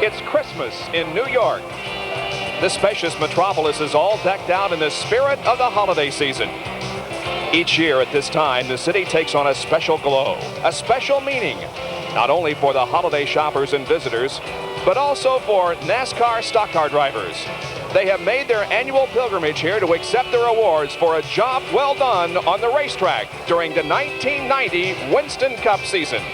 It's Christmas in New York. This spacious metropolis is all decked out in the spirit of the holiday season. Each year at this time, the city takes on a special glow, a special meaning, not only for the holiday shoppers and visitors, but also for NASCAR stock car drivers. They have made their annual pilgrimage here to accept their awards for a job well done on the racetrack during the 1990 Winston Cup season.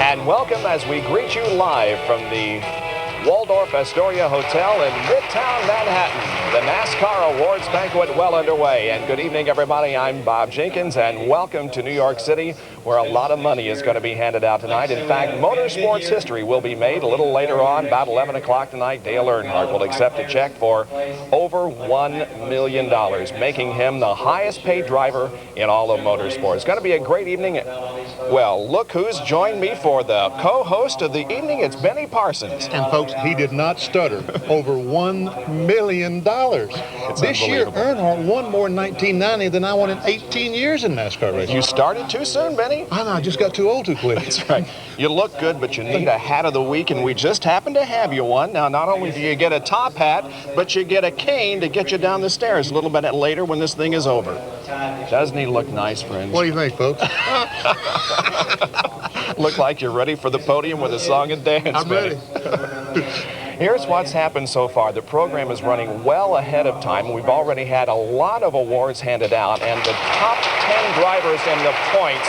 And welcome as we greet you live from the Waldorf Astoria Hotel in Midtown Manhattan. The NASCAR Awards Banquet well underway. And good evening, everybody. I'm Bob Jenkins, and welcome to New York City, where a lot of money is going to be handed out tonight. In fact, motorsports history will be made a little later on, about 11 o'clock tonight. Dale Earnhardt will accept a check for over $1 million, making him the highest paid driver in all of motorsports. It's going to be a great evening. Well, look who's joined me for the co-host of the evening. It's Benny Parsons. And folks, he did not stutter. Over $1 million. This year, Earnhardt won more in 1990 than I won in 18 years in NASCAR racing. You started too soon, Benny? I know, I just got too old too quick. That's right. You look good, but you need a hat of the week, and we just happen to have you one. Now, not only do you get a top hat, but you get a cane to get you down the stairs a little bit later when this thing is over. Doesn't he look nice, friends? What do you think, folks? Look like you're ready for the podium with a song and dance. I'm ready. Here's what's happened so far. The program is running well ahead of time. We've already had a lot of awards handed out, and the top 10 drivers in the points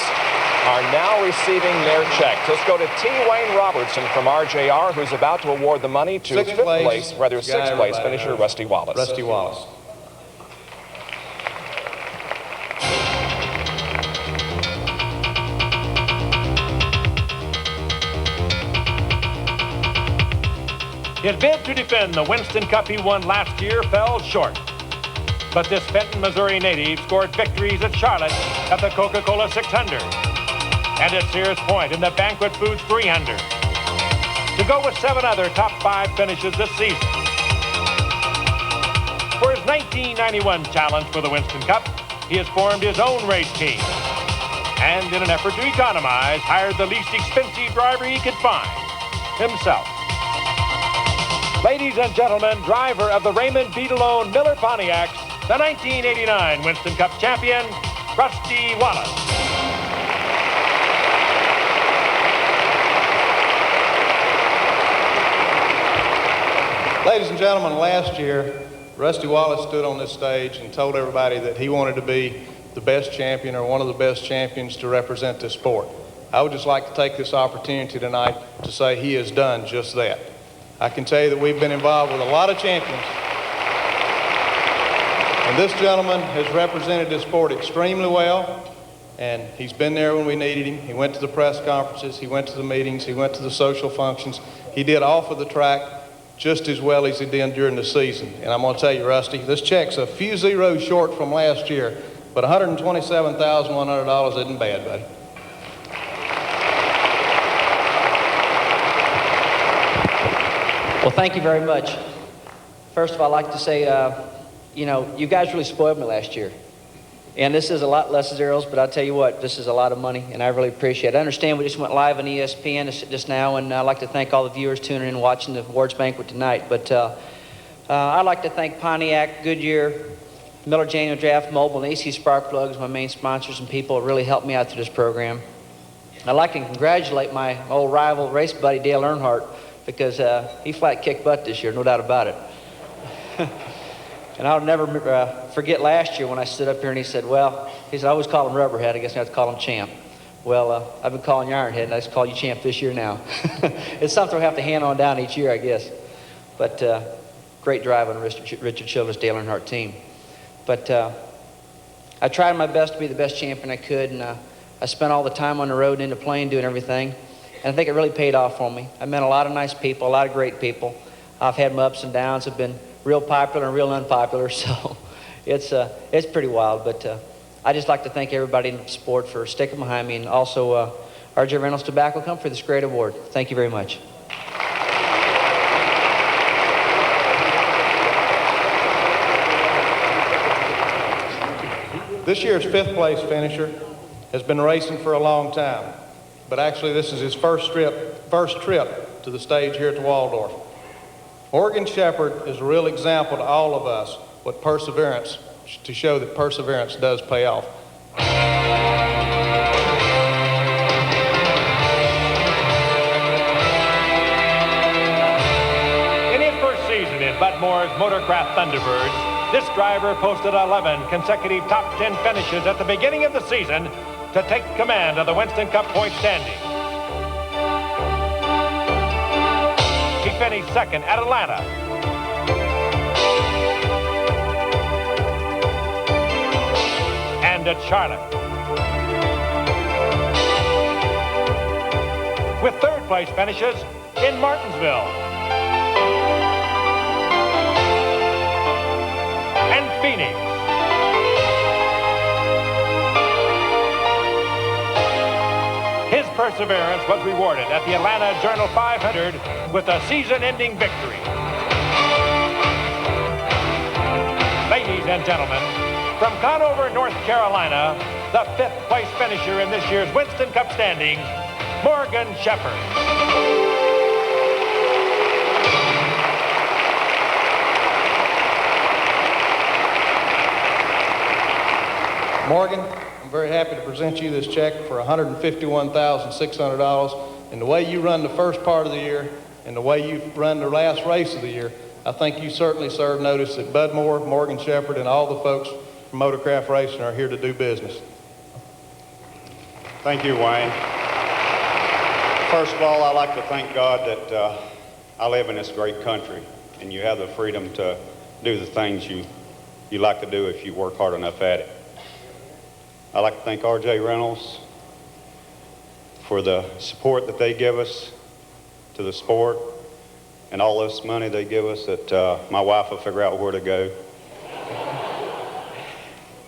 are now receiving their checks. Let's go to T. Wayne Robertson from RJR, who's about to award the money to sixth place finisher Rusty Wallace. Rusty Wallace. His bid to defend the Winston Cup he won last year fell short. But this Fenton, Missouri native scored victories at Charlotte at the Coca-Cola 600 and at Sears Point in the Banquet Foods 300 to go with 7 other top 5 finishes this season. For his 1991 challenge for the Winston Cup, he has formed his own race team and in an effort to economize, hired the least expensive driver he could find, himself. Ladies and gentlemen, driver of the Raymond Beadle-owned Miller Pontiacs, the 1989 Winston Cup champion, Rusty Wallace. Ladies and gentlemen, last year, Rusty Wallace stood on this stage and told everybody that he wanted to be the best champion or one of the best champions to represent this sport. I would just like to take this opportunity tonight to say he has done just that. I can tell you that we've been involved with a lot of champions. And this gentleman has represented this sport extremely well, and he's been there when we needed him. He went to the press conferences, he went to the meetings, he went to the social functions. He did off of the track just as well as he did during the season. And I'm going to tell you, Rusty, this check's a few zeros short from last year, but $127,100 isn't bad, buddy. Well, thank you very much. First of all, I'd like to say, you guys really spoiled me last year. And this is a lot less zeros, but I'll tell you what, this is a lot of money, and I really appreciate it. I understand we just went live on ESPN just now, and I'd like to thank all the viewers tuning in and watching the awards banquet tonight. But I'd like to thank Pontiac, Goodyear, Miller January Draft, Mobile, and AC Spark Plugs, my main sponsors and people who really helped me out through this program. I'd like to congratulate my old rival race buddy, Dale Earnhardt, because he flat kicked butt this year, no doubt about it. And I'll never forget last year when I stood up here and he said, I always call him Rubberhead, I guess I have to call him Champ. Well, I've been calling you Ironhead, and I just call you Champ this year now. It's something we'll have to hand on down each year, I guess. But great drive on Richard Childress, Dale Earnhardt team. But I tried my best to be the best champion I could, and I spent all the time on the road and in the plane doing everything. And I think it really paid off for me. I met a lot of nice people, a lot of great people. I've had my ups and downs. I've been real popular and real unpopular, so it's pretty wild. But I'd just like to thank everybody in the sport for sticking behind me, and also RJ Reynolds Tobacco Company for this great award. Thank you very much. This year's 5th place finisher has been racing for a long time. but actually this is his first trip to the stage here at the Waldorf. Morgan Shepherd is a real example to all of us to show that perseverance does pay off. In his first season in Bud Moore's Motorcraft Thunderbirds, this driver posted 11 consecutive top 10 finishes at the beginning of the season to take command of the Winston Cup point standing. He finished second at Atlanta. And at Charlotte. With third place finishes in Martinsville. And Phoenix. His perseverance was rewarded at the Atlanta Journal 500 with a season-ending victory. Ladies and gentlemen, from Conover, North Carolina, the fifth-place finisher in this year's Winston Cup standings, Morgan Shepherd. Morgan, I'm very happy to present you this check for $151,600. And the way you run the first part of the year and the way you run the last race of the year, I think you certainly serve notice that Bud Moore, Morgan Shepherd, and all the folks from Motorcraft Racing are here to do business. Thank you, Wayne. First of all, I'd like to thank God that I live in this great country and you have the freedom to do the things you like to do if you work hard enough at it. I'd like to thank R.J. Reynolds for the support that they give us to the sport and all this money they give us that my wife will figure out where to go.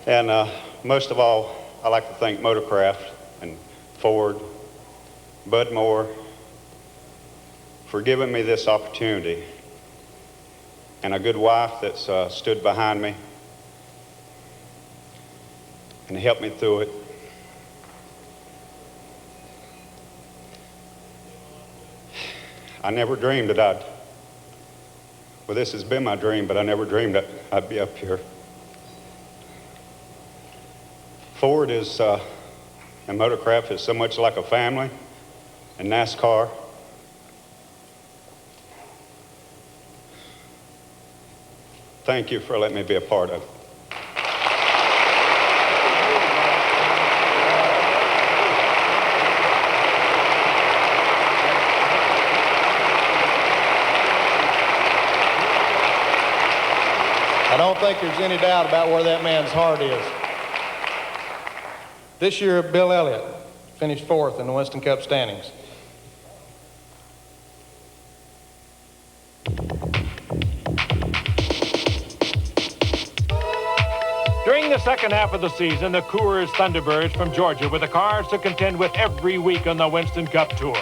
And most of all, I'd like to thank Motorcraft and Ford, Bud Moore, for giving me this opportunity, and a good wife that's stood behind me and helped me through it. I never dreamed that well, this has been my dream, but I never dreamed that I'd be up here. Ford is, and Motorcraft is so much like a family, and NASCAR. Thank you for letting me be a part of it. I don't think there's any doubt about where that man's heart is. This year, Bill Elliott finished fourth in the Winston Cup standings. During the second half of the season, the Coors Thunderbirds from Georgia were the cars to contend with every week on the Winston Cup Tour.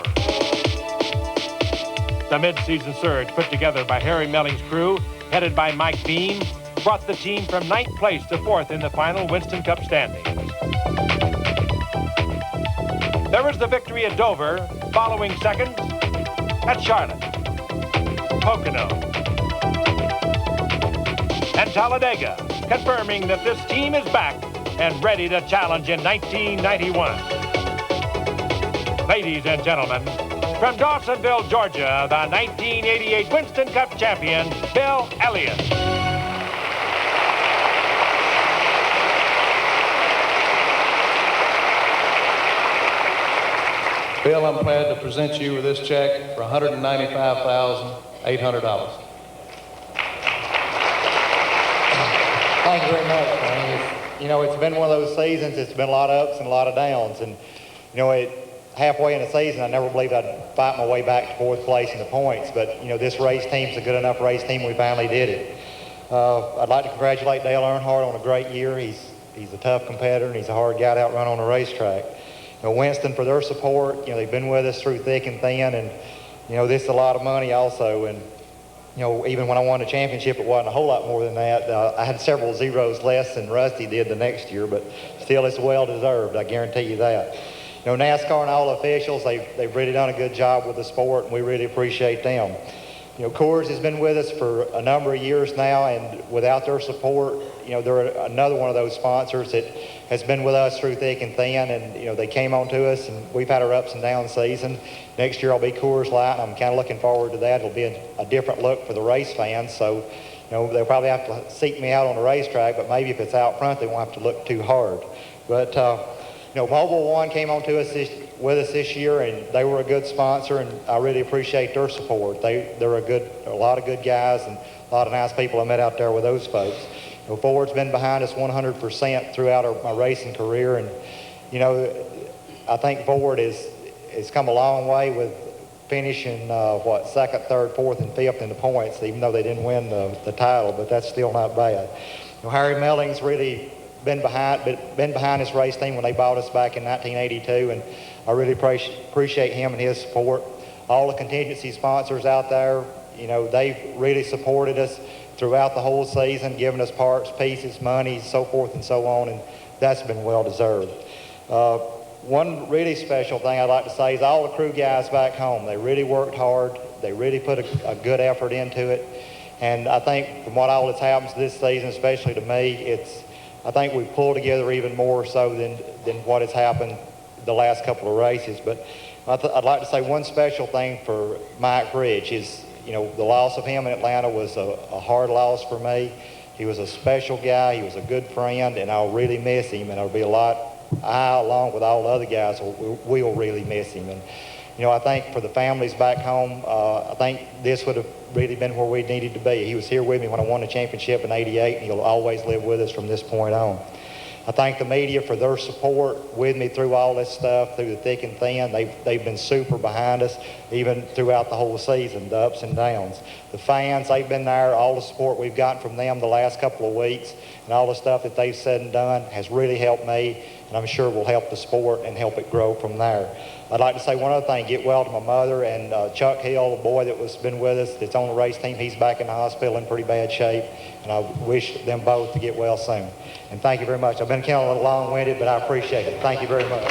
The mid-season surge put together by Harry Melling's crew, headed by Mike Beam, brought the team from 9th place to 4th in the final Winston Cup standings. There was the victory at Dover, following seconds at Charlotte, Pocono, and Talladega, confirming that this team is back and ready to challenge in 1991. Ladies and gentlemen, from Dawsonville, Georgia, the 1988 Winston Cup champion, Bill Elliott. Bill, I'm glad to present you with this check for $195,800. Thank you very much, man. It's been one of those seasons. It's been a lot of ups and a lot of downs. And, halfway in the season, I never believed I'd fight my way back to 4th place in the points. But, this race team's a good enough race team. We finally did it. I'd like to congratulate Dale Earnhardt on a great year. He's a tough competitor, and he's a hard guy to outrun on a racetrack. Winston for their support. They've been with us through thick and thin. And, this is a lot of money also. And, even when I won the championship, it wasn't a whole lot more than that. I had several zeros less than Rusty did the next year, but still it's well deserved, I guarantee you that. NASCAR and all officials, they've really done a good job with the sport, and we really appreciate them. Coors has been with us for a number of years now, and without their support, they're another one of those sponsors that has been with us through thick and thin, and, they came on to us, and we've had our ups and downs season. Next year I'll be Coors Light, and I'm kind of looking forward to that. It'll be a different look for the race fans, so, they'll probably have to seek me out on the racetrack, but maybe if it's out front, they won't have to look too hard. But, Mobile One came on to us with us this year, and they were a good sponsor, and I really appreciate their support. They're a lot of good guys and a lot of nice people I met out there with those folks. Ford's been behind us 100% throughout my racing career, and I think Ford has come a long way with finishing second, third, fourth, and fifth in the points, even though they didn't win the title, but that's still not bad. Harry Melling's really been behind this race team when they bought us back in 1982, and I really appreciate him and his support. All the contingency sponsors out there, they've really supported us throughout the whole season, giving us parts, pieces, money, so forth and so on, and that's been well deserved. One really special thing I'd like to say is all the crew guys back home. They really worked hard. They really put a good effort into it, and I think from what all that's happened this season, especially to me, I think we've pulled together even more so than what has happened the last couple of races. But I'd like to say one special thing for Mike Ridge is, the loss of him in Atlanta was a hard loss for me. He was a special guy. He was a good friend, and I'll really miss him. And I, along with all the other guys, will really miss him. And, I think for the families back home, I think this would have really been where we needed to be. He was here with me when I won the championship in '88, and he'll always live with us from this point on. I thank the media for their support with me through all this stuff, through the thick and thin. They've been super behind us, even throughout the whole season, the ups and downs. The fans, they've been there. All the support we've gotten from them the last couple of weeks and all the stuff that they've said and done has really helped me, and I'm sure will help the sport and help it grow from there. I'd like to say one other thing, get well to my mother and Chuck Hill, the boy that was been with us, that's on the race team. He's back in the hospital in pretty bad shape, and I wish them both to get well soon. And thank you very much. I've been kind of a little long-winded, but I appreciate it. Thank you very much.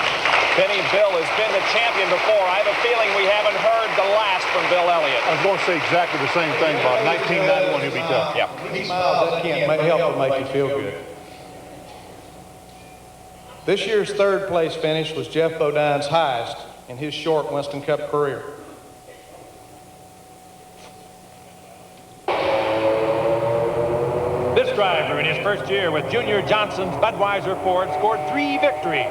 Penny, Bill has been the champion before. I have a feeling we haven't heard the last from Bill Elliott. I was going to say exactly the same thing about 1991. He'll be tough. Yeah. He smiles, that can't help but make you feel good. This year's third place finish was Jeff Bodine's highest in his short Winston Cup career. This driver in his first year with Junior Johnson's Budweiser Ford scored 3 victories.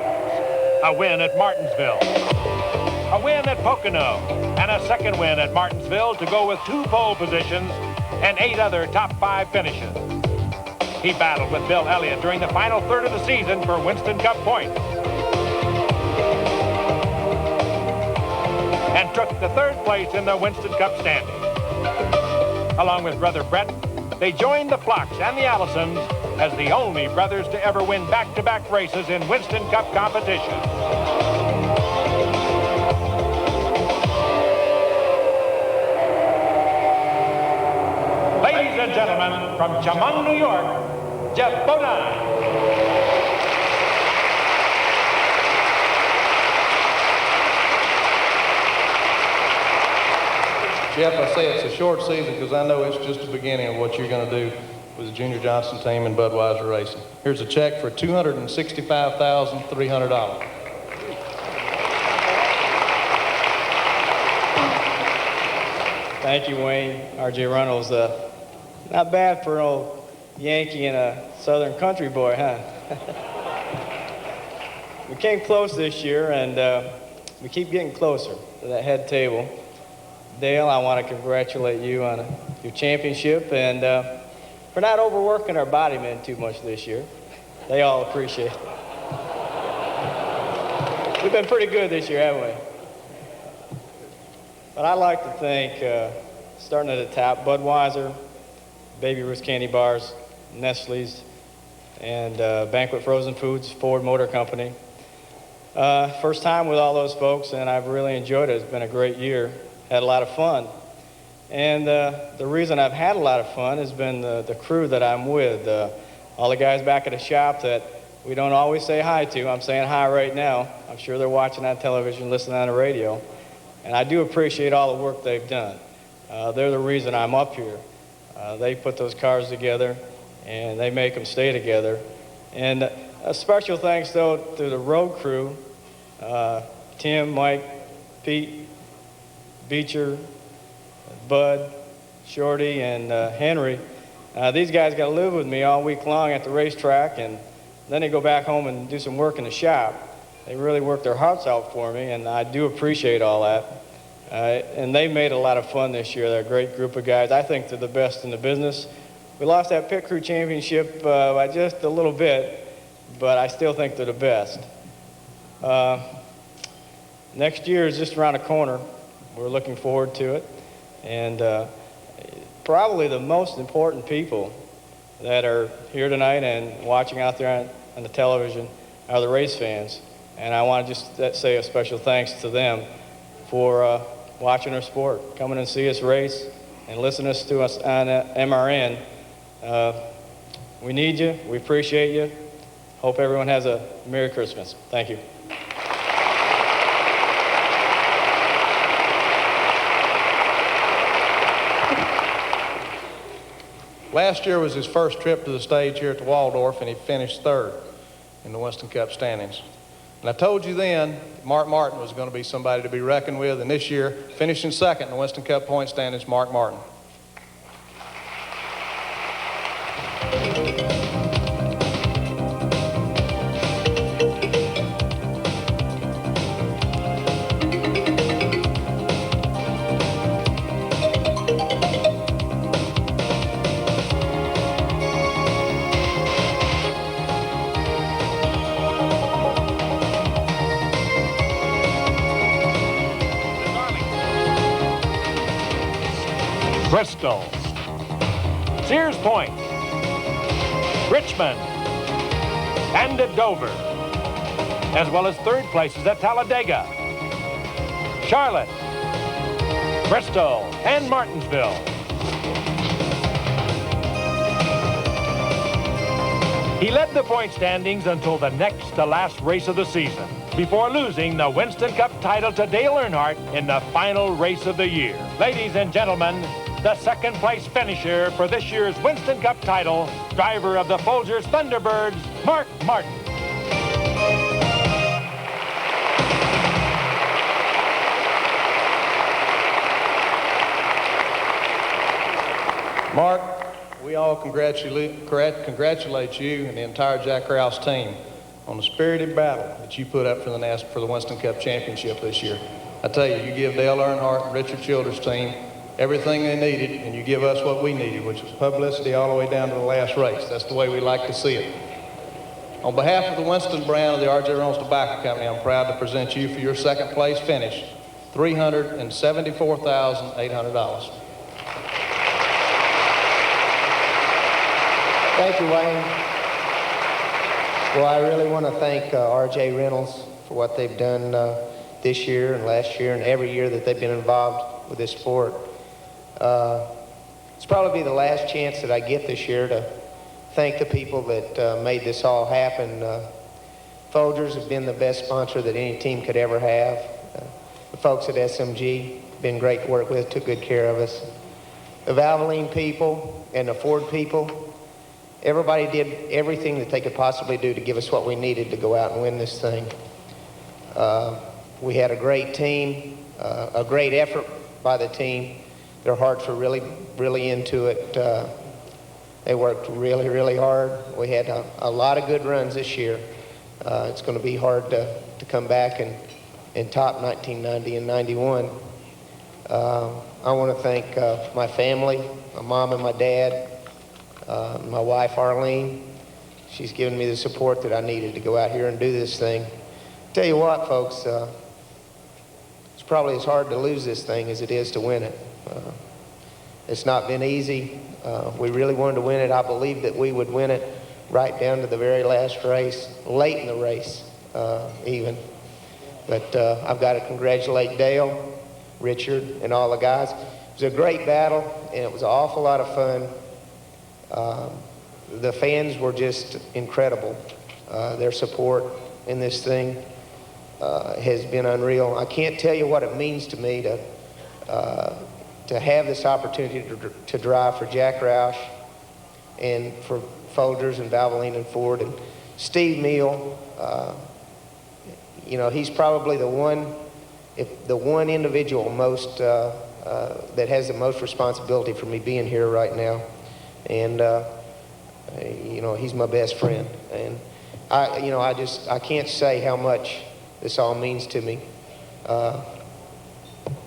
A win at Martinsville, a win at Pocono, and a second win at Martinsville to go with 2 pole positions and 8 other top 5 finishes. He battled with Bill Elliott during the final third of the season for Winston Cup points and took the 3rd place in the Winston Cup standings. Along with brother Brett, they joined the Flocks and the Allisons as the only brothers to ever win back-to-back races in Winston Cup competition. Ladies and gentlemen, from Chemung, New York, Jeff Bodine. Jeff, I say it's a short season because I know it's just the beginning of what you're going to do with the Junior Johnson team and Budweiser Racing. Here's a check for $265,300. Thank you, Wayne. R.J. Reynolds. Not bad for an old Yankee and a Southern country boy, huh? We came close this year, and we keep getting closer to that head table. Dale, I want to congratulate you on your championship and for not overworking our body men too much this year. They all appreciate it. We've been pretty good this year, haven't we? But I'd like to thank, starting at the top, Budweiser, Baby Ruth's Candy Bars, Nestle's, and Banquet Frozen Foods, Ford Motor Company. First time with all those folks, and I've really enjoyed it. It's been a great year. Had a lot of fun. And the reason I've had a lot of fun has been the crew that I'm with. All the guys back at the shop that we don't always say hi to. I'm saying hi right now. I'm sure they're watching on television, listening on the radio. And I do appreciate all the work they've done. They're the reason I'm up here. They put those cars together, and they make them stay together. And a special thanks, though, to the road crew, Tim, Mike, Pete, Beecher, Bud, Shorty, and Henry. These guys got to live with me all week long at the racetrack, and then they go back home and do some work in the shop. They really work their hearts out for me, and I do appreciate all that. And they made a lot of fun this year. They're a great group of guys. I think they're the best in the business. We lost that pit crew championship by just a little bit, but I still think they're the best. Next year is just around the corner. We're looking forward to it. And probably the most important people that are here tonight and watching out there on the television are the race fans. And I want to just say a special thanks to them for watching our sport, coming and see us race, and listening to us on MRN. We need you. We appreciate you. Hope everyone has a Merry Christmas. Thank you. Last year was his first trip to the stage here at the Waldorf, and he finished third in the Winston Cup standings. And I told you then Mark Martin was going to be somebody to be reckoned with, and this year, finishing second in the Winston Cup point standings, Mark Martin. Bristol, Sears Point, Richmond, and at Dover, as well as third places at Talladega, Charlotte, Bristol, and Martinsville. He led the point standings until the next to last race of the season, before losing the Winston Cup title to Dale Earnhardt in the final race of the year. Ladies and gentlemen, the second place finisher for this year's Winston Cup title, driver of the Folgers Thunderbirds, Mark Martin. Mark, we all congratulate you and the entire Jack Roush team on the spirited battle that you put up for the Winston Cup Championship this year. I tell you, you give Dale Earnhardt and Richard Childress' team everything they needed, and you give us what we needed, which was publicity all the way down to the last race. That's the way we like to see it. On behalf of the Winston brand of the R.J. Reynolds Tobacco Company, I'm proud to present you for your second place finish, $374,800. Thank you, Wayne. Well, I really want to thank R.J. Reynolds for what they've done this year and last year and every year that they've been involved with this sport. It's probably the last chance that I get this year to thank the people that made this all happen. Folgers have been the best sponsor that any team could ever have. The folks at SMG have been great to work with, took good care of us. The Valvoline people and the Ford people, everybody did everything that they could possibly do to give us what we needed to go out and win this thing. We had a great team, a great effort by the team. Their hearts were really, really into it. They worked really, really hard. We had a lot of good runs this year. It's going to be hard to come back and top 1990 and 91. I want to thank my family, my mom and my dad, my wife Arlene. She's given me the support that I needed to go out here and do this thing. Tell you what, folks, it's probably as hard to lose this thing as it is to win it. It's not been easy. We really wanted to win it. I believed that we would win it right down to the very last race, late in the race even. But I've got to congratulate Dale, Richard, and all the guys. It was a great battle, and it was an awful lot of fun. The fans were just incredible. Their support in this thing has been unreal. I can't tell you what it means to me to have this opportunity to drive for Jack Roush and for Folgers and Valvoline and Ford and Steve Meal. You know, he's probably the one individual most that has the most responsibility for me being here right now. And you know, he's my best friend. And I can't say how much this all means to me. But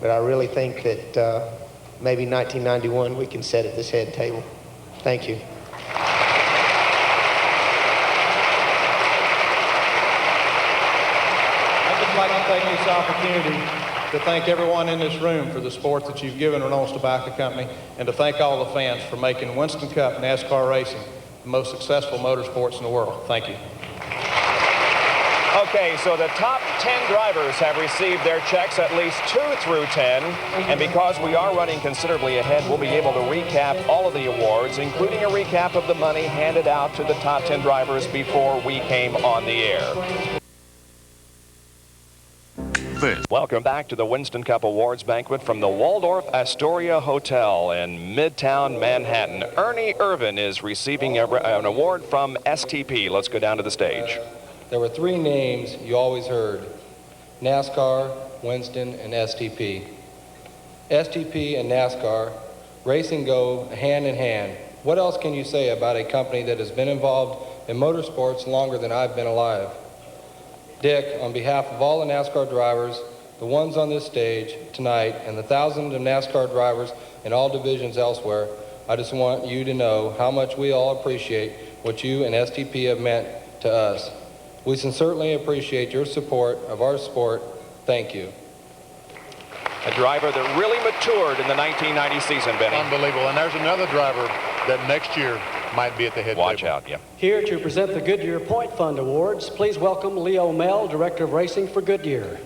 I really think that maybe 1991 we can sit at this head table. Thank you. I'd just like to take this opportunity to thank everyone in this room for the support that you've given Reynolds Tobacco Company, and to thank all the fans for making Winston Cup NASCAR racing the most successful motorsports in the world. Thank you. Okay, so the top 10 drivers have received their checks, at least 2 through 10. And because we are running considerably ahead, we'll be able to recap all of the awards, including a recap of the money handed out to the top 10 drivers before we came on the air. Welcome back to the Winston Cup Awards Banquet from the Waldorf Astoria Hotel in Midtown Manhattan. Ernie Irvin is receiving an award from STP. Let's go down to the stage. There were 3 names you always heard: NASCAR, Winston, and STP. STP and NASCAR, racing go hand in hand. What else can you say about a company that has been involved in motorsports longer than I've been alive? Dick, on behalf of all the NASCAR drivers, the ones on this stage tonight, and the thousands of NASCAR drivers in all divisions elsewhere, I just want you to know how much we all appreciate what you and STP have meant to us. We sincerely appreciate your support of our sport. Thank you. A driver that really matured in the 1990 season, Benny. Unbelievable. And there's another driver that next year might be at the head Watch table. out, yeah. Here to present the Goodyear Point Fund Awards, please welcome Leo Mell, Director of Racing for Goodyear.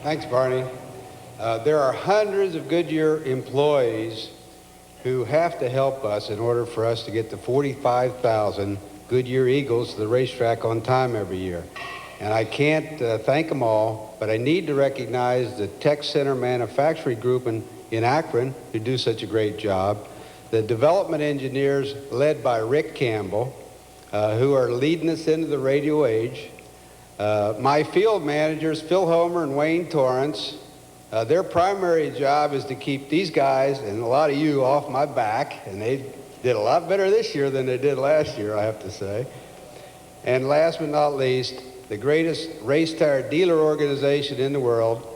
Thanks, Barney. There are hundreds of Goodyear employees who have to help us in order for us to get the 45,000 Goodyear Eagles to the racetrack on time every year. And I can't thank them all, but I need to recognize the Tech Center Manufacturing Group in Akron, who do such a great job, the development engineers led by Rick Campbell, who are leading us into the radio age, my field managers, Phil Homer and Wayne Torrance. Their primary job is to keep these guys and a lot of you off my back, and they did a lot better this year than they did last year, I have to say. And last but not least, the greatest race tire dealer organization in the world,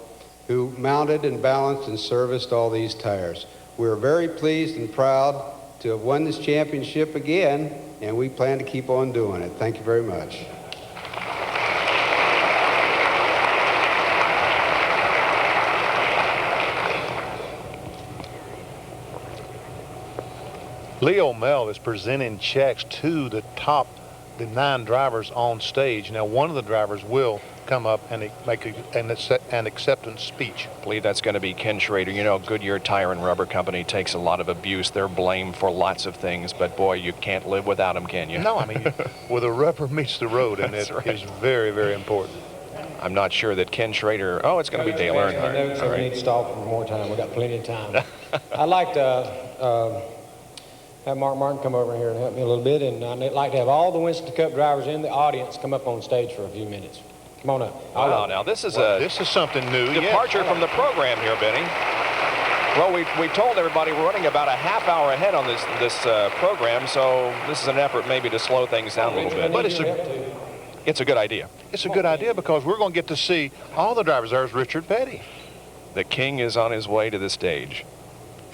who mounted and balanced and serviced all these tires. We're very pleased and proud to have won this championship again, and we plan to keep on doing it. Thank you very much. Leo Mell is presenting checks to the 9 drivers on stage. Now, one of the drivers will come up and make an acceptance speech. I believe that's going to be Ken Schrader. You know, Goodyear Tire and Rubber Company takes a lot of abuse. They're blamed for lots of things, but boy, you can't live without them, can you? No, I mean, well, the rubber meets the road, and it is very, very important. I'm not sure that Ken Schrader. Oh, it's going to be Dale Earnhardt. So we need to stop for more time. We've got plenty of time. I'd like to have Mark Martin come over here and help me a little bit, and I'd like to have all the Winston Cup drivers in the audience come up on stage for a few minutes. Come on up. Wow, now this is something new. Departure from the program here, Benny. Well, we told everybody we're running about a half hour ahead on this program, so this is an effort maybe to slow things down a little bit. But it's a good idea. It's a good idea because we're going to get to see all the drivers. There's Richard Petty. The king is on his way to the stage.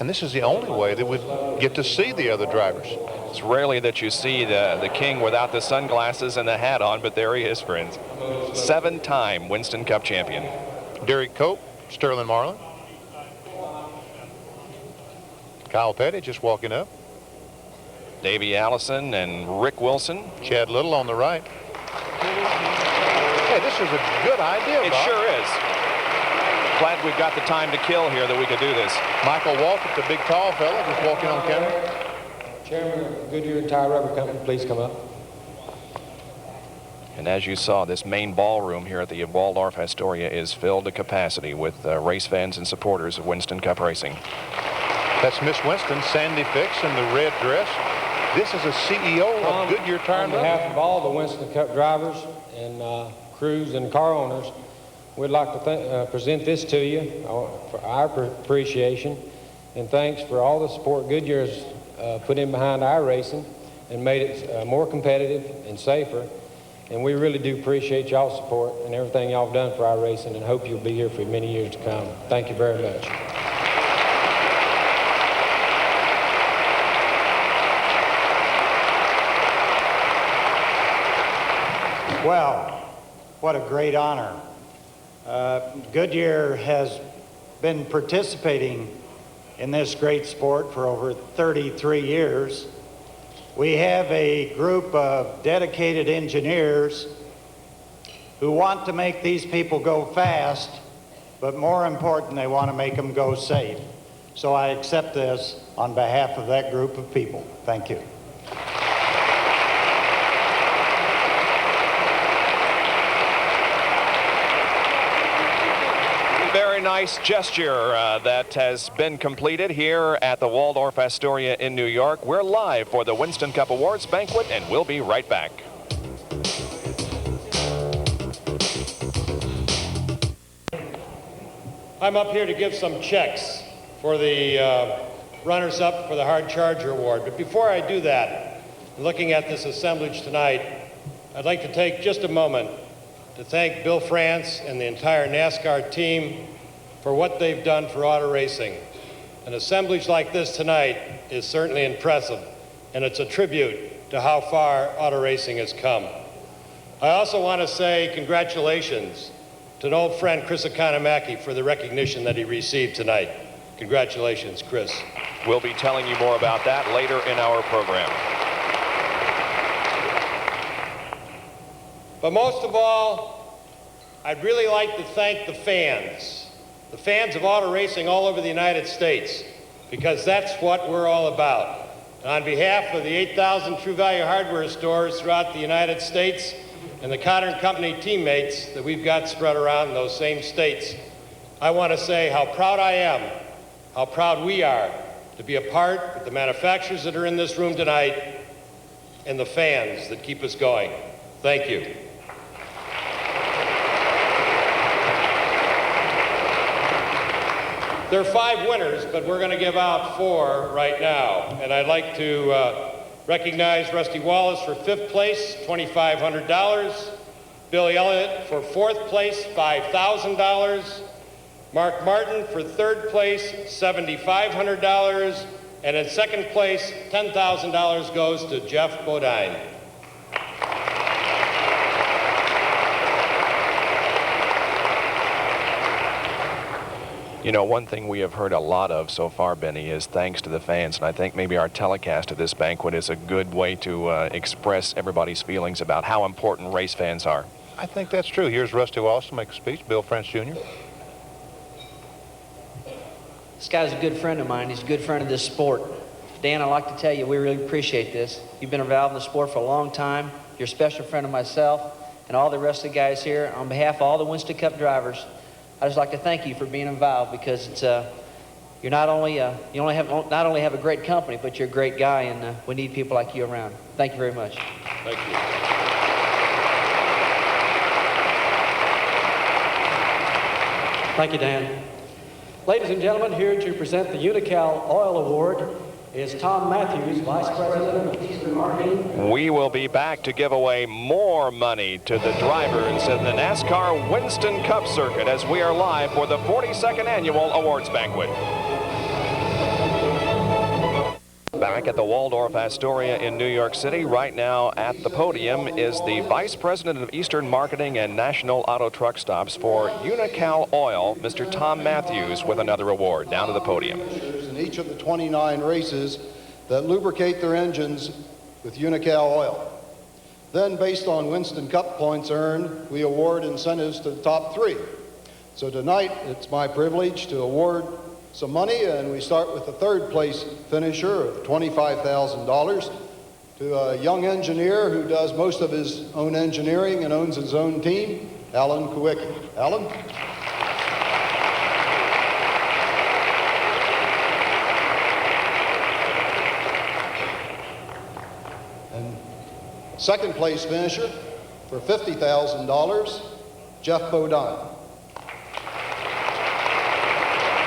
And this is the only way that we get to see the other drivers. It's rarely that you see the king without the sunglasses and the hat on, but there he is, friends. 7-time Winston Cup champion. Derek Cope, Sterling Marlin. Kyle Petty just walking up. Davey Allison and Rick Wilson. Chad Little on the right. Hey, this is a good idea, It Bob. sure is. Glad we've got the time to kill here that we could do this. Michael Waltrip, the big tall fella, just walking on camera. Chairman of Goodyear Tire Rubber Company, please come up. And as you saw, this main ballroom here at the Waldorf Astoria is filled to capacity with race fans and supporters of Winston Cup racing. That's Miss Winston, Sandy Fix in the red dress. This is a CEO of Goodyear Tire On Rubber. behalf of all the Winston Cup drivers and crews and car owners, we'd like to present this to you for our appreciation and thanks for all the support Goodyear's put in behind our racing and made it more competitive and safer. And we really do appreciate y'all's support and everything y'all have done for our racing, and hope you'll be here for many years to come. Thank you very much. Well, what a great honor. Goodyear has been participating in this great sport for over 33 years. We have a group of dedicated engineers who want to make these people go fast, but more important, they want to make them go safe. So I accept this on behalf of that group of people. Thank you. Very nice gesture that has been completed here at the Waldorf Astoria in New York. We're live for the Winston Cup Awards Banquet, and we'll be right back. I'm up here to give some checks for the runners-up for the Hard Charger Award. But before I do that, looking at this assemblage tonight, I'd like to take just a moment to thank Bill France and the entire NASCAR team for what they've done for auto racing. An assemblage like this tonight is certainly impressive, and it's a tribute to how far auto racing has come. I also want to say congratulations to an old friend, Chris Economaki, for the recognition that he received tonight. Congratulations, Chris. We'll be telling you more about that later in our program. But most of all, I'd really like to thank the fans of auto racing all over the United States, because that's what we're all about. And on behalf of the 8,000 True Value Hardware stores throughout the United States and the Cotter & Company teammates that we've got spread around in those same states, I want to say how proud I am, how proud we are to be a part of the manufacturers that are in this room tonight and the fans that keep us going. Thank you. There are 5 winners, but we're going to give out 4 right now. And I'd like to recognize Rusty Wallace for 5th place, $2,500. Billy Elliott for 4th place, $5,000. Mark Martin for 3rd place, $7,500. And in 2nd place, $10,000 goes to Jeff Bodine. You know, one thing we have heard a lot of so far, Benny, is thanks to the fans. And I think maybe our telecast of this banquet is a good way to express everybody's feelings about how important race fans are. I think that's true. Here's Rusty Wallace to make a speech. Bill France Jr. This guy's a good friend of mine. He's a good friend of this sport. Dan, I'd like to tell you, we really appreciate this. You've been involved in the sport for a long time. You're a special friend of myself and all the rest of the guys here. On behalf of all the Winston Cup drivers, I'd just like to thank you for being involved, because it's you're not only you not only have a great company, but you're a great guy, and we need people like you around. Thank you very much. Thank you. Thank you, Dan. Ladies and gentlemen, here to present the Unical Oil Award is Tom Matthews, Vice President of Eastern Marketing. We will be back to give away more money to the drivers in the NASCAR Winston Cup circuit as we are live for the 42nd Annual Awards Banquet. Back at the Waldorf Astoria in New York City, right now at the podium is the Vice President of Eastern Marketing and National Auto Truck Stops for Unical Oil, Mr. Tom Matthews, with another award. Down to the podium. In each of the 29 races that lubricate their engines with Unical oil. Then, based on Winston Cup points earned, we award incentives to the top 3. So tonight, it's my privilege to award some money, and we start with the 3rd place finisher of $25,000 to a young engineer who does most of his own engineering and owns his own team, Alan Kowicki. Alan? And 2nd place finisher for $50,000, Jeff Bodine.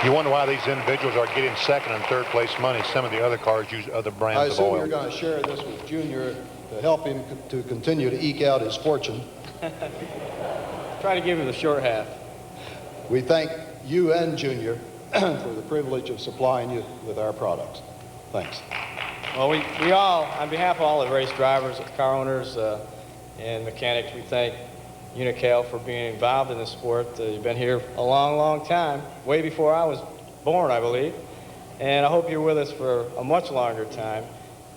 You wonder why these individuals are getting 2nd and 3rd place money. Some of the other cars use other brands of oil. I assume you're going to share this with Junior to help him to continue to eke out his fortune. Try to give him the short half. We thank you and Junior for the privilege of supplying you with our products. Thanks. Well, we all, on behalf of all the race drivers, car owners, and mechanics, we thank Unical for being involved in the sport. You've been here a long, long time, way before I was born, I believe. And I hope you're with us for a much longer time.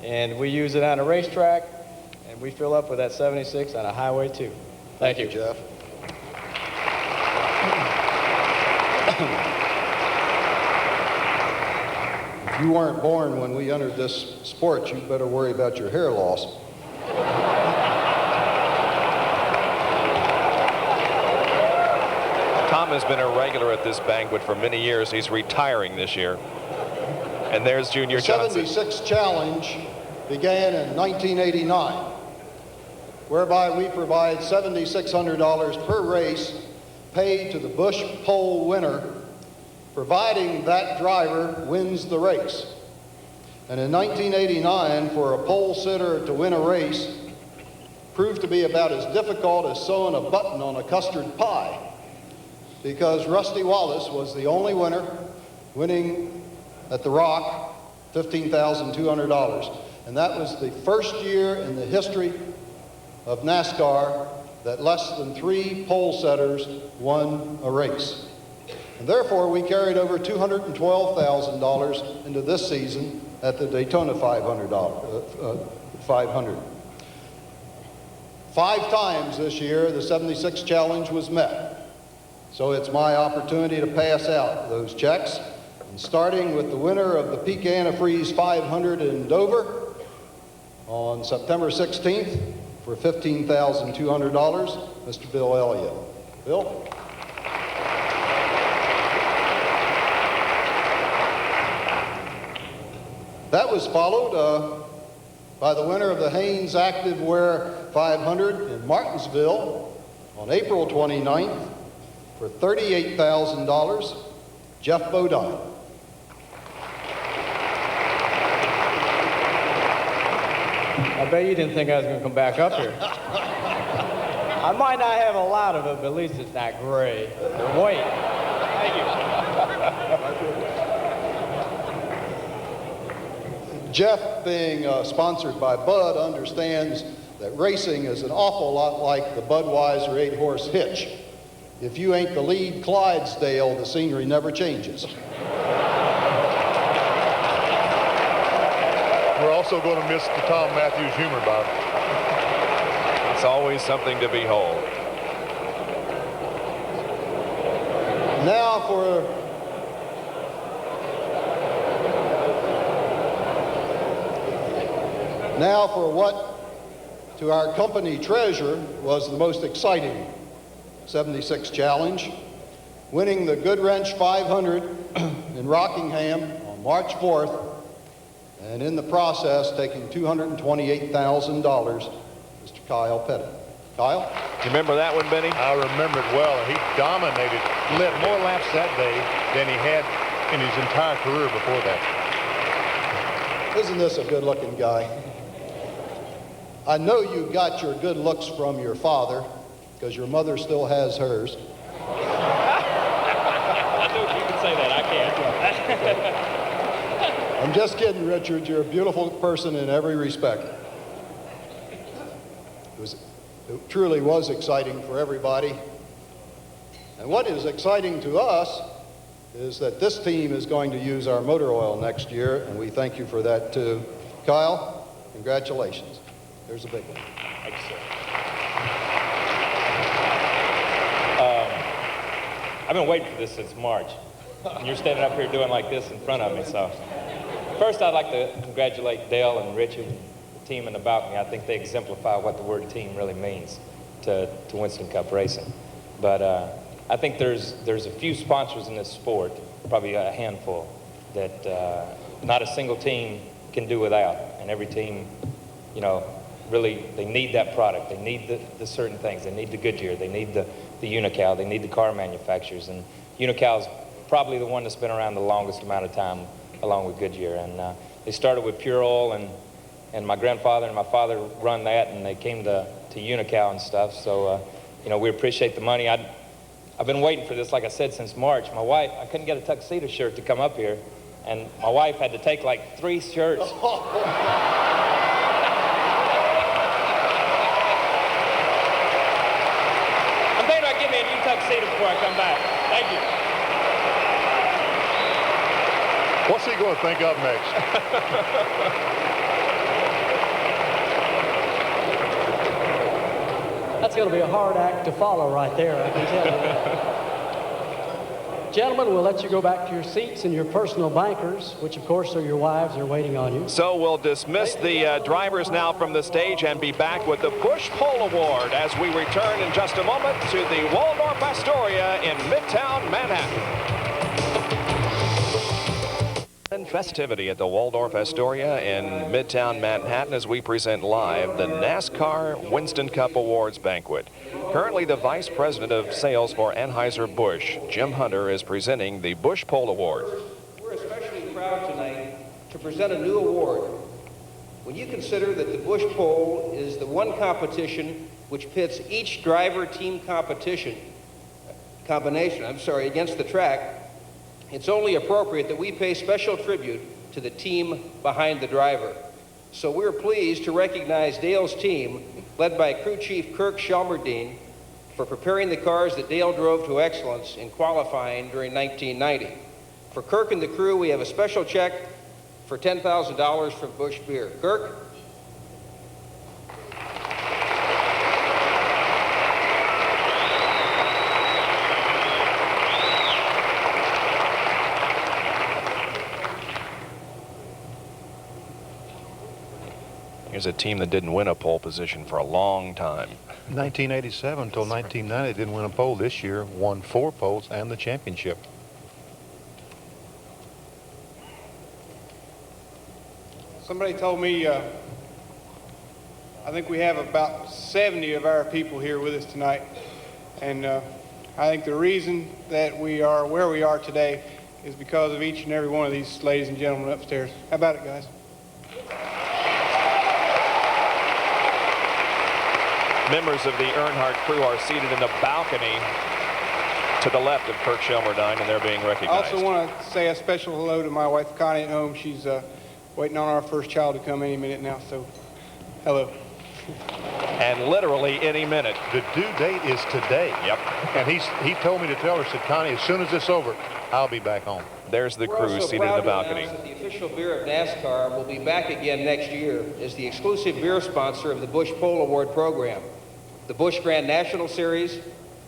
And we use it on a racetrack, and we fill up with that 76 on a highway too. Thank you, Jeff. If you weren't born when we entered this sport, you better worry about your hair loss. Tom has been a regular at this banquet for many years. He's retiring this year. And there's Junior Johnson. The 76 Challenge began in 1989, whereby we provide $7,600 per race paid to the Busch pole winner, providing that driver wins the race. And in 1989, for a pole sitter to win a race proved to be about as difficult as sewing a button on a custard pie, because Rusty Wallace was the only winner, winning at the Rock $15,200. And that was the first year in the history of NASCAR that less than 3 pole setters won a race. And therefore, we carried over $212,000 into this season at the Daytona 500. 5 times this year, the 76 Challenge was met. So it's my opportunity to pass out those checks. And starting with the winner of the Peak Antifreeze 500 in Dover on September 16th for $15,200, Mr. Bill Elliott. Bill? That was followed by the winner of the Haynes Active Wear 500 in Martinsville on April 29th for $38,000, Jeff Bodine. I bet you didn't think I was going to come back up here. I might not have a lot of it, but at least it's not gray. The white. Thank you. Jeff, being sponsored by Bud, understands that racing is an awful lot like the Budweiser 8-horse hitch. If you ain't the lead Clydesdale, the scenery never changes. We're also going to miss the Tom Matthews humor, Bob. It's always something to behold. Now for what, to our company treasurer, was the most exciting 76 Challenge, winning the Goodwrench 500 in Rockingham on March 4th, and in the process taking $228,000, Mr. Kyle Pettit. Kyle? You remember that one, Benny? I remember it well. He dominated, led more laps that day than he had in his entire career before that. Isn't this a good-looking guy? I know you got your good looks from your father, because your mother still has hers. I knew you could say that. I can't. I'm just kidding, Richard. You're a beautiful person in every respect. It truly was exciting for everybody. And what is exciting to us is that this team is going to use our motor oil next year, and we thank you for that too. Kyle, congratulations. There's a big one. Thank you, sir. I've been waiting for this since March, and you're standing up here doing like this in front of me. So first, I'd like to congratulate Dale and Richard, the team in the balcony. I think they exemplify what the word team really means to Winston Cup racing. But I think there's a few sponsors in this sport, probably a handful, that not a single team can do without. And every team, you know, really, they need that product. They need the certain things. They need the Goodyear. They need the Unical. They need the car manufacturers. And Unical's probably the one that's been around the longest amount of time, along with Goodyear. And they started with pure oil, and my grandfather and my father run that, and they came to Unical and stuff. So, you know, we appreciate the money. I've been waiting for this, like I said, since March. My wife, I couldn't get a tuxedo shirt to come up here, and my wife had to take like 3 shirts. I'm thinking about getting me a new tuxedo before I come back. Thank you. What's he going to think of next? That's going to be a hard act to follow right there, I can tell you. Gentlemen, we'll let you go back to your seats, and your personal bankers, which of course are your wives, are waiting on you. So we'll dismiss the drivers now from the stage and be back with the Busch Pole Award as we return in just a moment to the Waldorf Astoria in Midtown Manhattan. And festivity at the Waldorf Astoria in Midtown Manhattan as we present live the NASCAR Winston Cup Awards Banquet. Currently the Vice President of Sales for Anheuser-Busch, Jim Hunter, is presenting the Busch Pole Award. We're especially proud tonight to present a new award. When you consider that the Busch Pole is the one competition which pits each driver-team combination against the track, it's only appropriate that we pay special tribute to the team behind the driver. So we're pleased to recognize Dale's team, led by Crew Chief Kirk Shelmerdine, for preparing the cars that Dale drove to excellence in qualifying during 1990. For Kirk and the crew, we have a special check for $10,000 from Busch Beer. Kirk? Here's a team that didn't win a pole position for a long time. 1987 until 1990, didn't win a pole. This year, won 4 poles and the championship. Somebody told me, I think we have about 70 of our people here with us tonight. And I think the reason that we are where we are today is because of each and every one of these ladies and gentlemen upstairs. How about it, guys? Members of the Earnhardt crew are seated in the balcony to the left of Kirk Shelmerdine, and they're being recognized. I also want to say a special hello to my wife, Connie, at home. She's waiting on our first child to come any minute now, so hello. And literally any minute. The due date is today. Yep. And he told me to tell her, said, Connie, as soon as it's over, I'll be back home. There's the crew seated in the balcony. The official beer of NASCAR will be back again next year as the exclusive beer sponsor of the Busch Pole Award program. The Busch Grand National Series,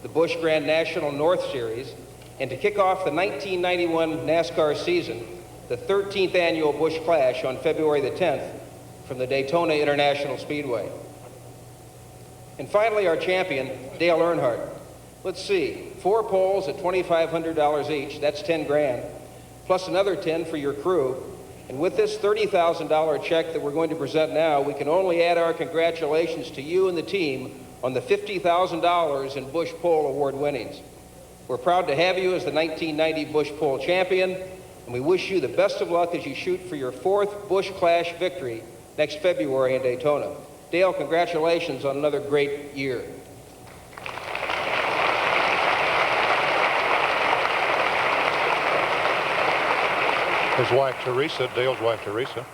the Busch Grand National North Series, and to kick off the 1991 NASCAR season, the 13th annual Busch Clash on February the 10th from the Daytona International Speedway. And finally, our champion, Dale Earnhardt. Let's see, 4 poles at $2,500 each, that's 10 grand, plus another 10 for your crew. And with this $30,000 check that we're going to present now, we can only add our congratulations to you and the team on the $50,000 in Busch Pole Award winnings. We're proud to have you as the 1990 Busch Pole champion, and we wish you the best of luck as you shoot for your 4th Busch Clash victory next February in Daytona. Dale, congratulations on another great year. His wife, Teresa, Dale's wife, Teresa.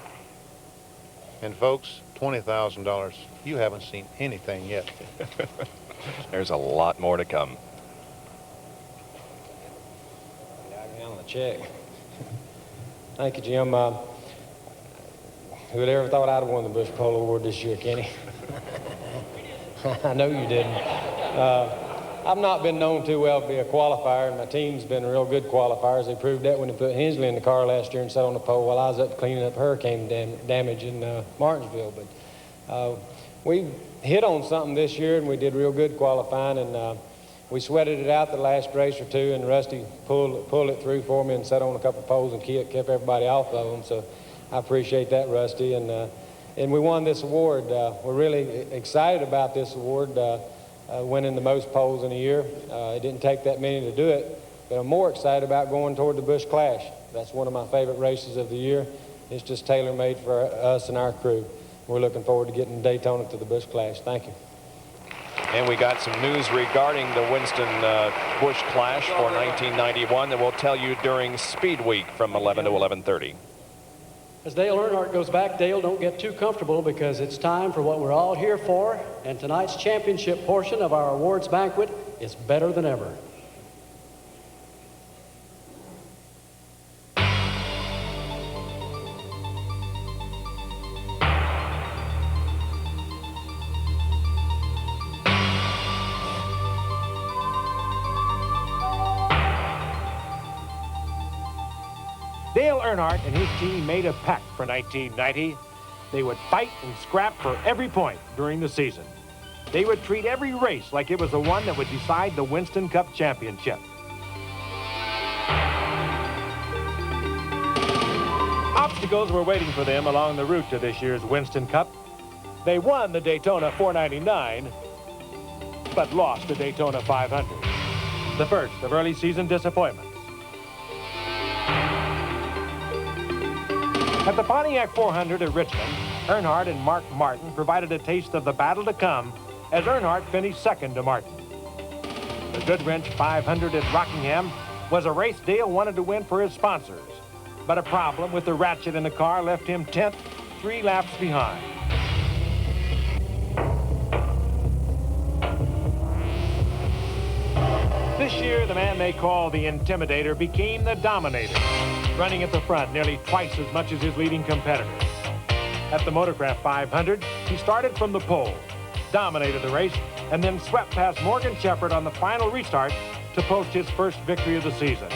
And folks, $20,000. You haven't seen anything yet. There's a lot more to come. On the check. Thank you, Jim. Who'd ever thought I'd have won the Busch Polo Award this year, Kenny? I know you didn't. I've not been known too well to be a qualifier, and my team's been real good qualifiers. They proved that when they put Hensley in the car last year and sat on the pole while I was up cleaning up hurricane damage in Martinsville. But we hit on something this year, and we did real good qualifying, and we sweated it out the last race or two, and Rusty pulled it through for me and sat on a couple of poles and kept everybody off of them. So I appreciate that, Rusty. And we won this award. We're really excited about this award, winning the most poles in a year. It didn't take that many to do it, but I'm more excited about going toward the Busch Clash. That's one of my favorite races of the year. It's just tailor-made for us and our crew. We're looking forward to getting Daytona to the Busch Clash. Thank you. And we got some news regarding the Winston Busch Clash for 1991 that we'll tell you during Speed Week from 11 to 11:30. As Dale Earnhardt goes back, Dale, don't get too comfortable because it's time for what we're all here for. And tonight's championship portion of our awards banquet is better than ever. Dale Earnhardt and his team made a pact for 1990. They would fight and scrap for every point during the season. They would treat every race like it was the one that would decide the Winston Cup championship. Obstacles were waiting for them along the route to this year's Winston Cup. They won the Daytona 499, but lost the Daytona 500, the first of early season disappointments. At the Pontiac 400 at Richmond, Earnhardt and Mark Martin provided a taste of the battle to come as Earnhardt finished second to Martin. The Goodwrench 500 at Rockingham was a race Dale wanted to win for his sponsors, but a problem with the ratchet in the car left him 10th, 3 laps behind. This year, the man they call the Intimidator became the Dominator, running at the front nearly twice as much as his leading competitors. At the Motorcraft 500, he started from the pole, dominated the race, and then swept past Morgan Shepherd on the final restart to post his first victory of the season.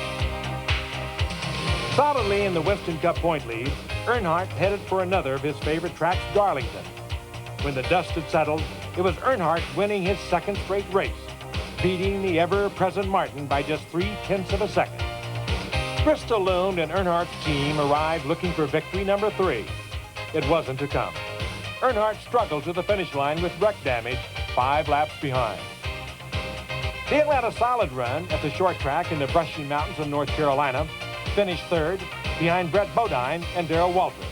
Solidly in the Winston Cup point lead, Earnhardt headed for another of his favorite tracks, Darlington. When the dust had settled, it was Earnhardt winning his second straight race, beating the ever-present Martin by just 0.3 of a second. Bristol loomed, and Earnhardt's team arrived looking for victory number 3. It wasn't to come. Earnhardt struggled to the finish line with wreck damage 5 laps behind. Dale had a solid run at the short track in the Brushy Mountains of North Carolina, finished third behind Brett Bodine and Darrell Waltrip.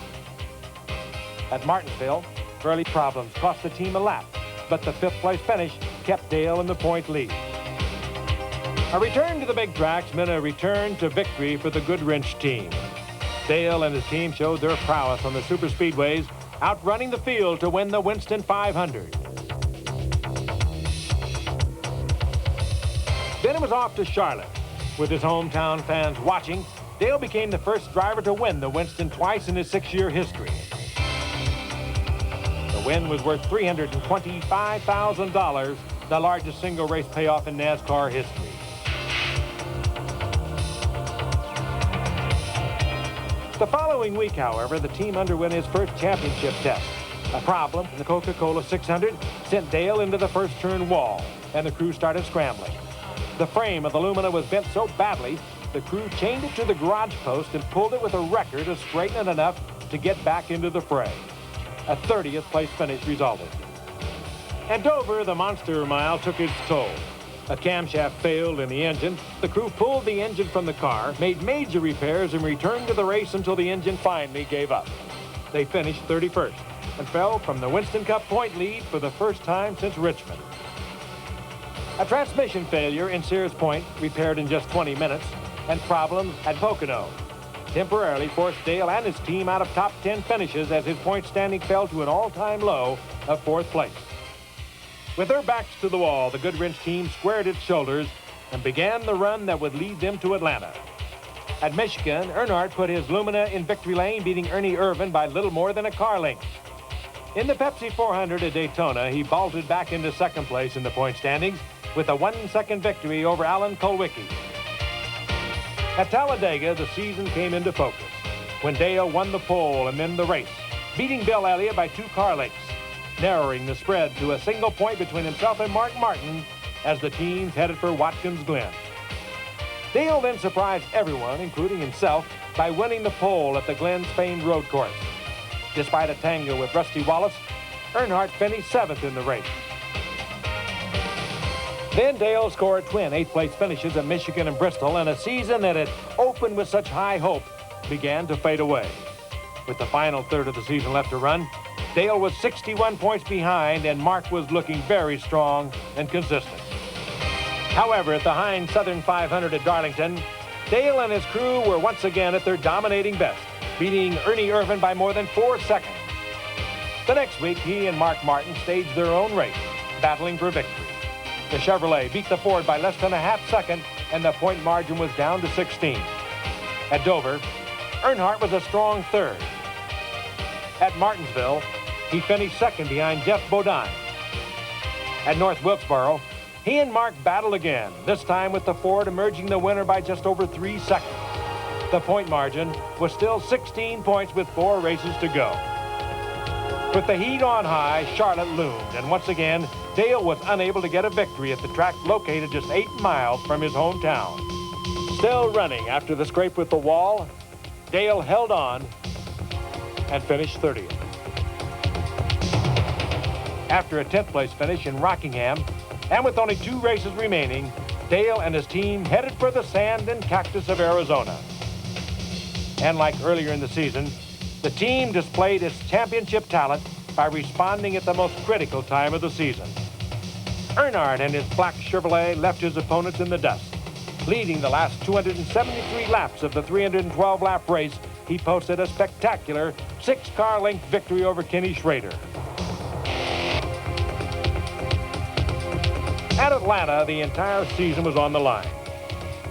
At Martinsville, early problems cost the team a lap, but the 5th place finish kept Dale in the point lead. A return to the big tracks meant a return to victory for the Goodwrench team. Dale and his team showed their prowess on the super speedways, outrunning the field to win the Winston 500. Then it was off to Charlotte. With his hometown fans watching, Dale became the first driver to win the Winston twice in his 6-year history. The win was worth $325,000, the largest single race payoff in NASCAR history. The following week, however, the team underwent his first championship test. A problem in the Coca-Cola 600 sent Dale into the first turn wall, and the crew started scrambling. The frame of the Lumina was bent so badly, the crew chained it to the garage post and pulled it with a wrecker to straighten it enough to get back into the fray. A 30th place finish resulted. At Dover, the Monster Mile took its toll. A camshaft failed in the engine. The crew pulled the engine from the car, made major repairs, and returned to the race until the engine finally gave up. They finished 31st and fell from the Winston Cup point lead for the first time since Richmond. A transmission failure in Sears Point, repaired in just 20 minutes, and problems at Pocono. temporarily forced Dale and his team out of top 10 finishes as his point standing fell to an all-time low of 4th place. With their backs to the wall, the Goodwrench team squared its shoulders and began the run that would lead them to Atlanta. At Michigan, Earnhardt put his Lumina in victory lane, beating Ernie Irvan by little more than a car length. In the Pepsi 400 at Daytona, he vaulted back into 2nd place in the point standings with a 1-second victory over Alan Kulwicki. At Talladega, the season came into focus when Dale won the pole and then the race, beating Bill Elliott by 2 car lengths, narrowing the spread to a single point between himself and Mark Martin as the teams headed for Watkins Glen. Dale then surprised everyone, including himself, by winning the pole at the Glen's famed road course. Despite a tangle with Rusty Wallace, Earnhardt finished 7th in the race. Then Dale scored twin 8th-place finishes at Michigan and Bristol, and a season that had opened with such high hope began to fade away. With the final third of the season left to run, Dale was 61 points behind, and Mark was looking very strong and consistent. However, at the Heinz Southern 500 at Darlington, Dale and his crew were once again at their dominating best, beating Ernie Irvan by more than 4 seconds. The next week, he and Mark Martin staged their own race, battling for victory. The Chevrolet beat the Ford by less than a half second, and the point margin was down to 16. At Dover, Earnhardt was a strong 3rd. At Martinsville, he finished 2nd behind Jeff Bodine. At North Wilkesboro, he and Mark battled again, this time with the Ford emerging the winner by just over 3 seconds. The point margin was still 16 points with 4 races to go. With the heat on high, Charlotte loomed, and once again, Dale was unable to get a victory at the track located just 8 miles from his hometown. Still running after the scrape with the wall, Dale held on and finished 30th. After a 10th place finish in Rockingham, and with only 2 races remaining, Dale and his team headed for the sand and cactus of Arizona. And like earlier in the season, the team displayed its championship talent by responding at the most critical time of the season. Earnhardt and his black Chevrolet left his opponents in the dust. Leading the last 273 laps of the 312-lap race, he posted a spectacular 6-car length victory over Kenny Schrader. At Atlanta, the entire season was on the line.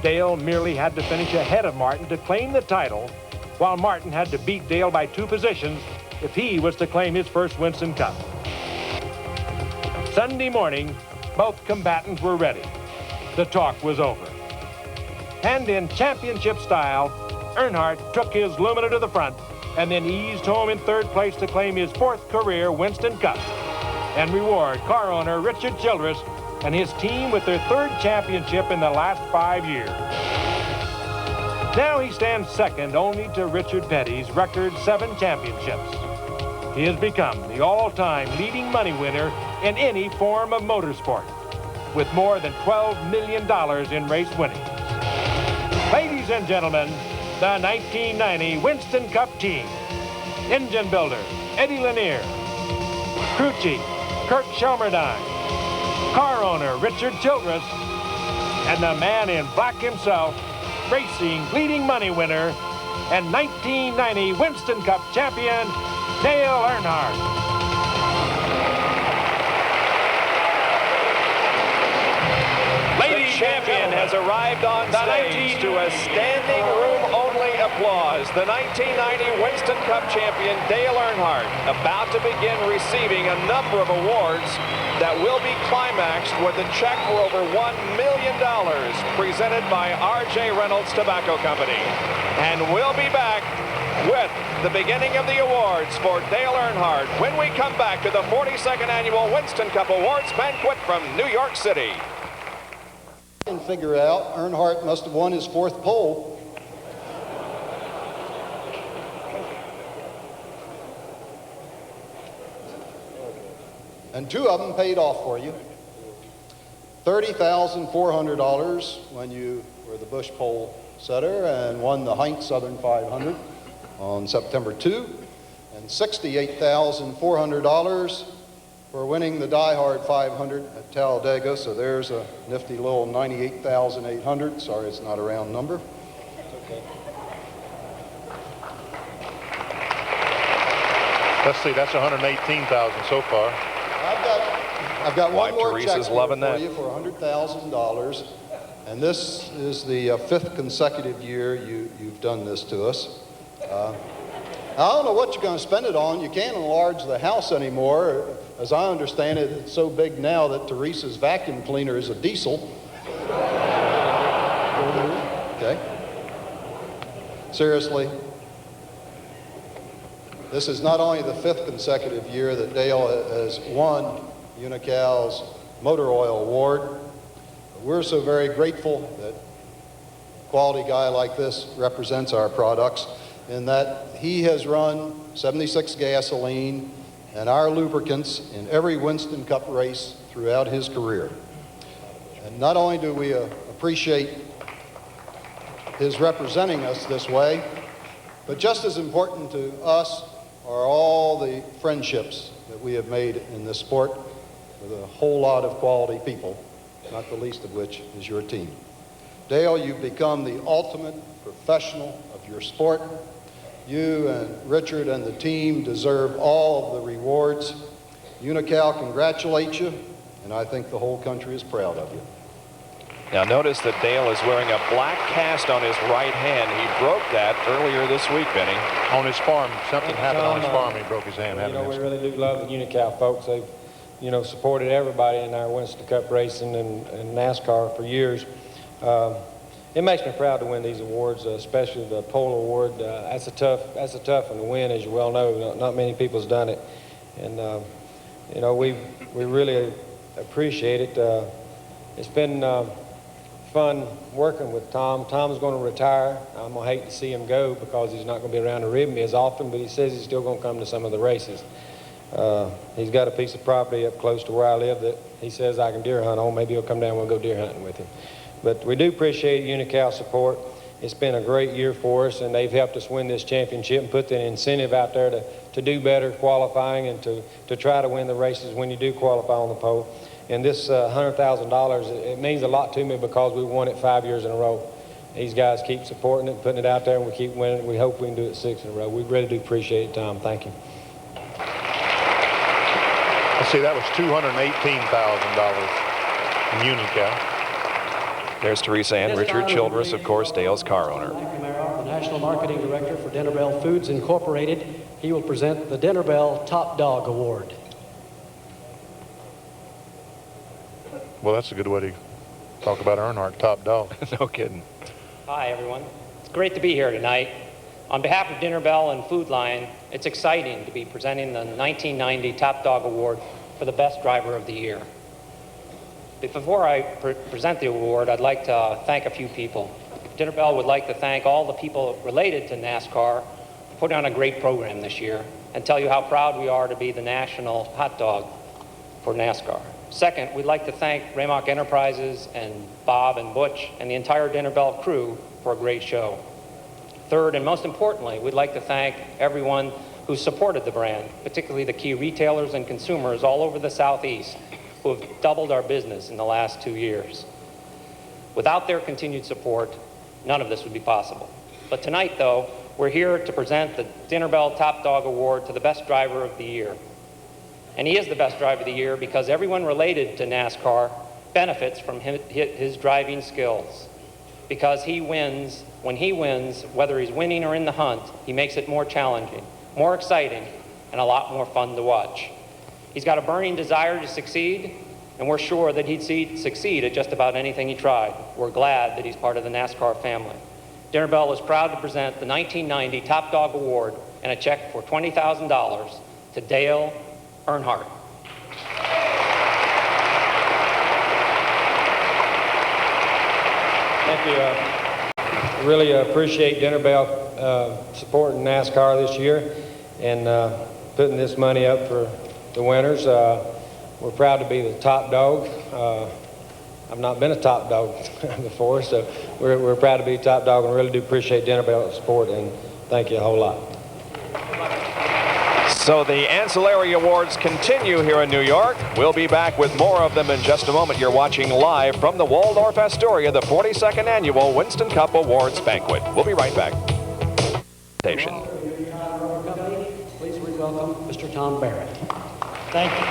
Dale merely had to finish ahead of Martin to claim the title, while Martin had to beat Dale by 2 positions if he was to claim his first Winston Cup. Sunday morning, both combatants were ready. The talk was over. And in championship style, Earnhardt took his Lumina to the front and then eased home in 3rd place to claim his 4th career Winston Cup and reward car owner Richard Childress and his team with their 3rd championship in the last 5 years. Now he stands 2nd only to Richard Petty's record 7 championships. He has become the all-time leading money winner in any form of motorsport, with more than $12 million in race winnings. Ladies and gentlemen, the 1990 Winston Cup team. Engine builder, Eddie Lanier. Crew chief, Kurt Shelmerdine. Car owner, Richard Childress. And the man in black himself, racing leading money winner and 1990 Winston Cup champion, Dale Earnhardt. Lady champion has arrived on stage to a standing room only applause. The 1990 Winston Cup champion, Dale Earnhardt, about to begin receiving a number of awards that will be climaxed with a check for over $1 million presented by R.J. Reynolds Tobacco Company. And we'll be back with the beginning of the awards for Dale Earnhardt when we come back to the 42nd Annual Winston Cup Awards Banquet from New York City. And figure out Earnhardt must have won his 4th pole. And 2 of them paid off for you. $30,400 when you were the Busch pole setter and won the Heinz Southern 500 on September 2, and $68,400 for winning the Die Hard 500 at Talladega. So there's a nifty little $98,800. Sorry, it's not a round number. Let's see, that's 118,000 so far. I've got one more Teresa's check here loving for that. you for $100,000. And this is the fifth consecutive year you've done this to us. I don't know what you're going to spend it on. You can't enlarge the house anymore. As I understand it, it's so big now that Teresa's vacuum cleaner is a diesel. Okay. Seriously, this is not only the fifth consecutive year that Dale has won Unical's Motor Oil Award. We're so very grateful that a quality guy like this represents our products, in that he has run 76 gasoline and our lubricants in every Winston Cup race throughout his career. And not only do we appreciate his representing us this way, but just as important to us are all the friendships that we have made in this sport with a whole lot of quality people, not the least of which is your team. Dale, you've become the ultimate professional of your sport. You and Richard and the team deserve all of the rewards. Unical congratulates you, and I think the whole country is proud of you. Now notice that Dale is wearing a black cast on his right hand. He broke that earlier this week, Benny. On his farm, something happened on his farm. He broke his hand. You know, we really do love the Unical folks. They've, you know, supported everybody in our Winston Cup racing and NASCAR for years. It makes me proud to win these awards, especially the pole award. That's a tough one to win, as you well know. Not many people's done it, and you know, we really appreciate it. It's been fun working with Tom. Tom's going to retire. I'm going to hate to see him go because he's not going to be around to rib me as often, but he says he's still going to come to some of the races. He's got a piece of property up close to where I live that he says I can deer hunt on. Maybe he'll come down and we'll go deer hunting with him. But we do appreciate Unical's support. It's been a great year for us, and they've helped us win this championship and put the incentive out there to do better qualifying and to try to win the races when you do qualify on the pole. And this $100,000, it means a lot to me because we won it 5 years in a row. These guys keep supporting it, putting it out there, and we keep winning it. We hope we can do it 6 in a row. We really do appreciate it, Tom. Thank you. Let's see, that was $218,000 in Unical. There's Teresa and Richard Childress, of course, Dale's car owner. The National Marketing Director for Dinner Bell Foods Incorporated. He will present the Dinner Bell Top Dog Award. Well, that's a good way to talk about Earnhardt, top dog. No kidding. Hi, everyone. It's great to be here tonight. On behalf of Dinner Bell and Food Lion, it's exciting to be presenting the 1990 Top Dog Award for the Best Driver of the Year. Before I present the award, I'd like to thank a few people. Dinner Bell would like to thank all the people related to NASCAR for putting on a great program this year and tell you how proud we are to be the national hot dog for NASCAR. Second, we'd like to thank Raymock Enterprises and Bob and Butch and the entire Dinner Bell crew for a great show. Third, and most importantly, we'd like to thank everyone who supported the brand, particularly the key retailers and consumers all over the Southeast who have doubled our business in the last 2 years. Without their continued support, none of this would be possible. But tonight, though, we're here to present the Dinner Bell Top Dog Award to the Best Driver of the Year. And he is the best driver of the year because everyone related to NASCAR benefits from his driving skills. Because he wins, when he wins, whether he's winning or in the hunt, he makes it more challenging, more exciting, and a lot more fun to watch. He's got a burning desire to succeed, and we're sure that he'd succeed at just about anything he tried. We're glad that he's part of the NASCAR family. Dinner Bell is proud to present the 1990 Top Dog Award and a check for $20,000 to Dale Earnhardt. Thank you. Really appreciate Dinner Bell supporting NASCAR this year and putting this money up for the winners. We're proud to be the top dog. I've not been a top dog before, so we're proud to be top dog and really do appreciate Dinner Bell's support, and thank you a whole lot. So the ancillary awards continue here in New York. We'll be back with more of them in just a moment. You're watching live from the Waldorf Astoria, the 42nd Annual Winston Cup Awards Banquet. We'll be right back. Station. Please welcome welcome Mr. Tom Barrett. Thank you.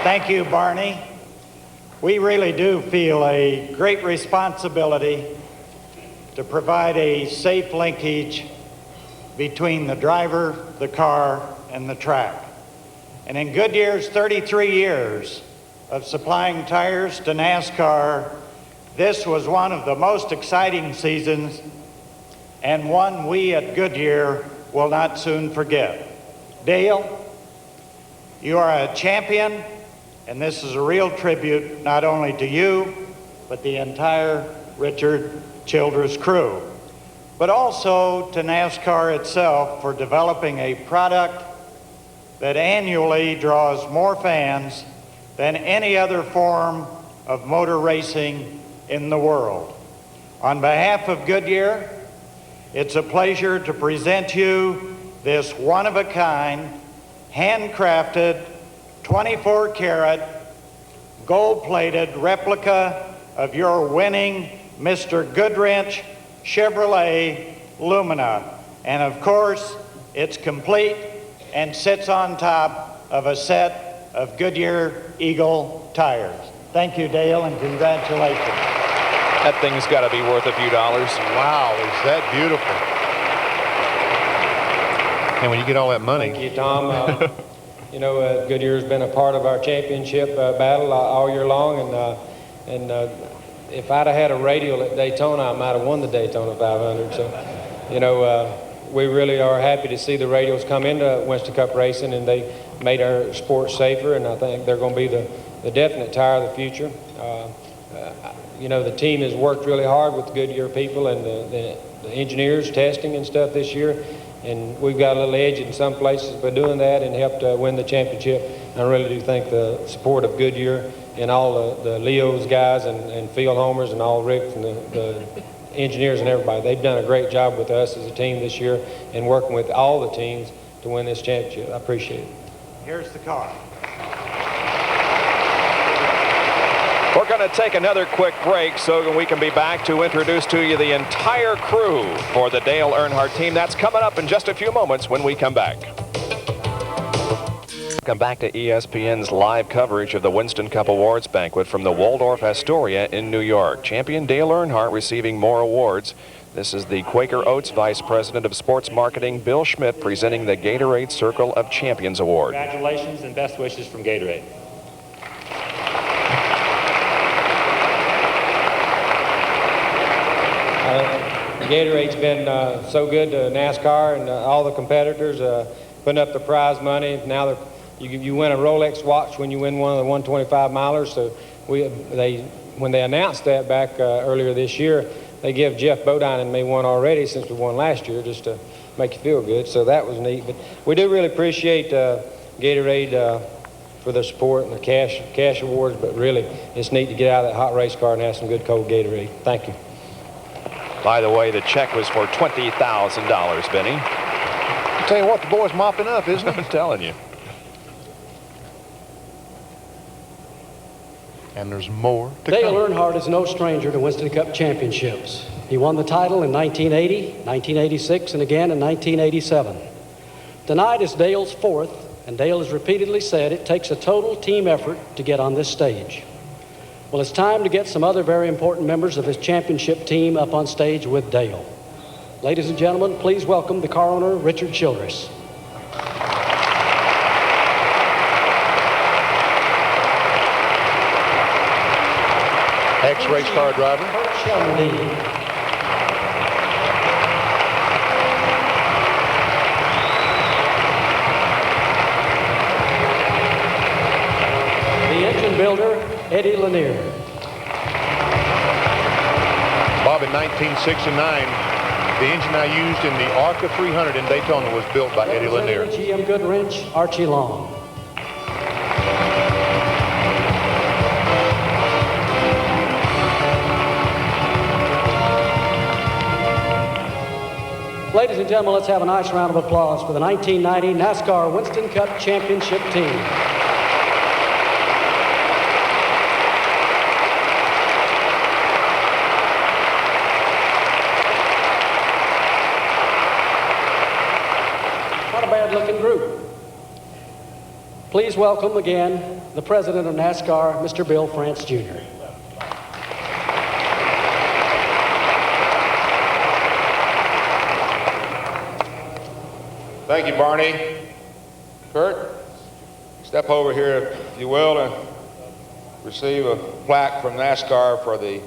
Thank you, Barney. We really do feel a great responsibility to provide a safe linkage between the driver, the car, and the track. And in Goodyear's 33 years of supplying tires to NASCAR, this was one of the most exciting seasons and one we at Goodyear will not soon forget. Dale, you are a champion, and this is a real tribute not only to you, but the entire Richard Childress crew, but also to NASCAR itself for developing a product that annually draws more fans than any other form of motor racing in the world. On behalf of Goodyear, it's a pleasure to present you this one-of-a-kind, handcrafted, 24-karat, gold-plated replica of your winning Mr. Goodwrench Chevrolet Lumina. And of course, it's complete and sits on top of a set of Goodyear Eagle tires. Thank you, Dale, and congratulations. That thing's got to be worth a few dollars. Wow, is that beautiful. And when you get all that money. Thank you, Tom. You know, Goodyear's been a part of our championship battle all year long, and if I'd have had a radial at Daytona, I might have won the Daytona 500. So, you know, we really are happy to see the radials come into Winston Cup racing, and they made our sport safer, and I think they're going to be the definite tire of the future. You know, the team has worked really hard with the Goodyear people and the engineers testing and stuff this year, and we've got a little edge in some places by doing that and helped win the championship. I really do think the support of Goodyear and all the Leo's guys and field homers and all Rick and the engineers and everybody, they've done a great job with us as a team this year and working with all the teams to win this championship. I appreciate it. Here's the car. We're going to take another quick break so we can be back to introduce to you the entire crew for the Dale Earnhardt team. That's coming up in just a few moments when we come back. Welcome back to ESPN's live coverage of the Winston Cup Awards Banquet from the Waldorf Astoria in New York. Champion Dale Earnhardt receiving more awards. This is the Quaker Oats Vice President of Sports Marketing, Bill Schmidt, presenting the Gatorade Circle of Champions Award. Congratulations and best wishes from Gatorade. Gatorade's been so good to NASCAR and all the competitors, putting up the prize money. Now you win a Rolex watch when you win one of the 125 milers. So when they announced that back earlier this year, they give Jeff Bodine and me one already since we won last year, just to make you feel good. So that was neat. But we do really appreciate Gatorade for the support and the cash awards. But really, it's neat to get out of that hot race car and have some good cold Gatorade. Thank you. By the way, the check was for $20,000, Benny. I'll tell you what, the boy's mopping up, isn't he? I'm telling you. And there's more to Dale come. Earnhardt is no stranger to Winston Cup championships. He won the title in 1980, 1986, and again in 1987. Tonight is Dale's fourth, and Dale has repeatedly said it takes a total team effort to get on this stage. Well, it's time to get some other very important members of his championship team up on stage with Dale. Ladies and gentlemen, please welcome the car owner, Richard Childress. Ex-race car driver. The engine builder, Eddie Lanier. Bob, in 1969, the engine I used in the ARCA 300 in Daytona was built by Eddie Lanier. GM Goodwrench, Archie Long. Ladies and gentlemen, let's have a nice round of applause for the 1990 NASCAR Winston Cup Championship team. Please welcome again the president of NASCAR, Mr. Bill France Jr. Thank you, Barney. Kurt, step over here, if you will, and receive a plaque from NASCAR for the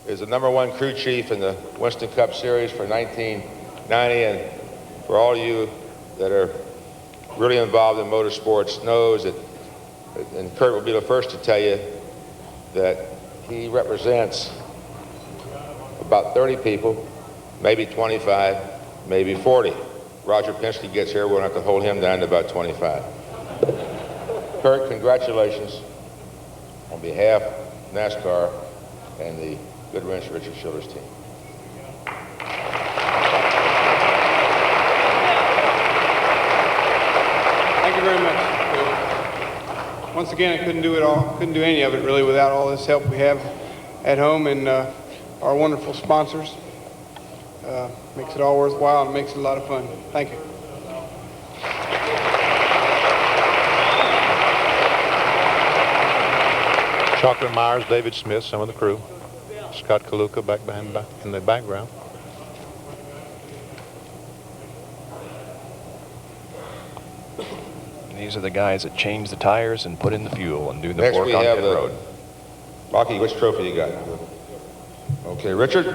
#1 crew chief in the Winston Cup Series for 1990. And for all of you that are really involved in motorsports knows that, and Kurt will be the first to tell you, that he represents about 30 people, maybe 25, maybe 40. Roger Penske gets here, we'll have to hold him down to about 25. Kurt, congratulations on behalf of NASCAR and the Goodwrench Richard Childress team. Thank you very much. Once again, I couldn't do it all, couldn't do any of it really without all this help we have at home and our wonderful sponsors. Makes it all worthwhile and makes it a lot of fun. Thank you. Chocolate Myers, David Smith, some of the crew. Scott Kaluka back behind in the background. These are the guys that change the tires and put in the fuel and do the Next work we on have pit the, road. Rocky, which trophy you got? Okay, Richard.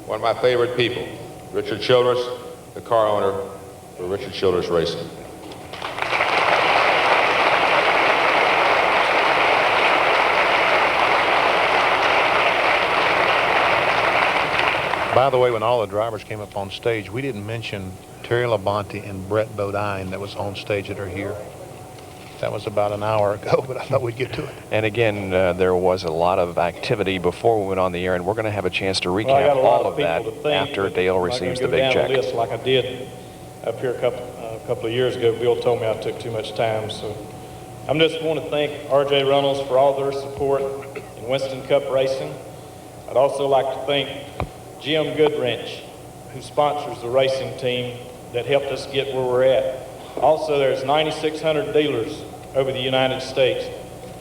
One of my favorite people, Richard Childress, the car owner for Richard Childress Racing. By the way, when all the drivers came up on stage, we didn't mention Terry Labonte and Brett Bodine that was on stage that are here. That was about an hour ago, but I thought we'd get to it. And again, there was a lot of activity before we went on the air, and we're going to have a chance to recap I got a lot all of that people to thank, after but Dale I'm not receives gonna the go big down check. the list like I did up here a couple of years ago. Bill told me I took too much time, so I'm just want to thank R.J. Reynolds for all their support in Winston Cup racing. I'd also like to thank Jim Goodwrench, who sponsors the racing team that helped us get where we're at. Also, there's 9,600 dealers over the United States.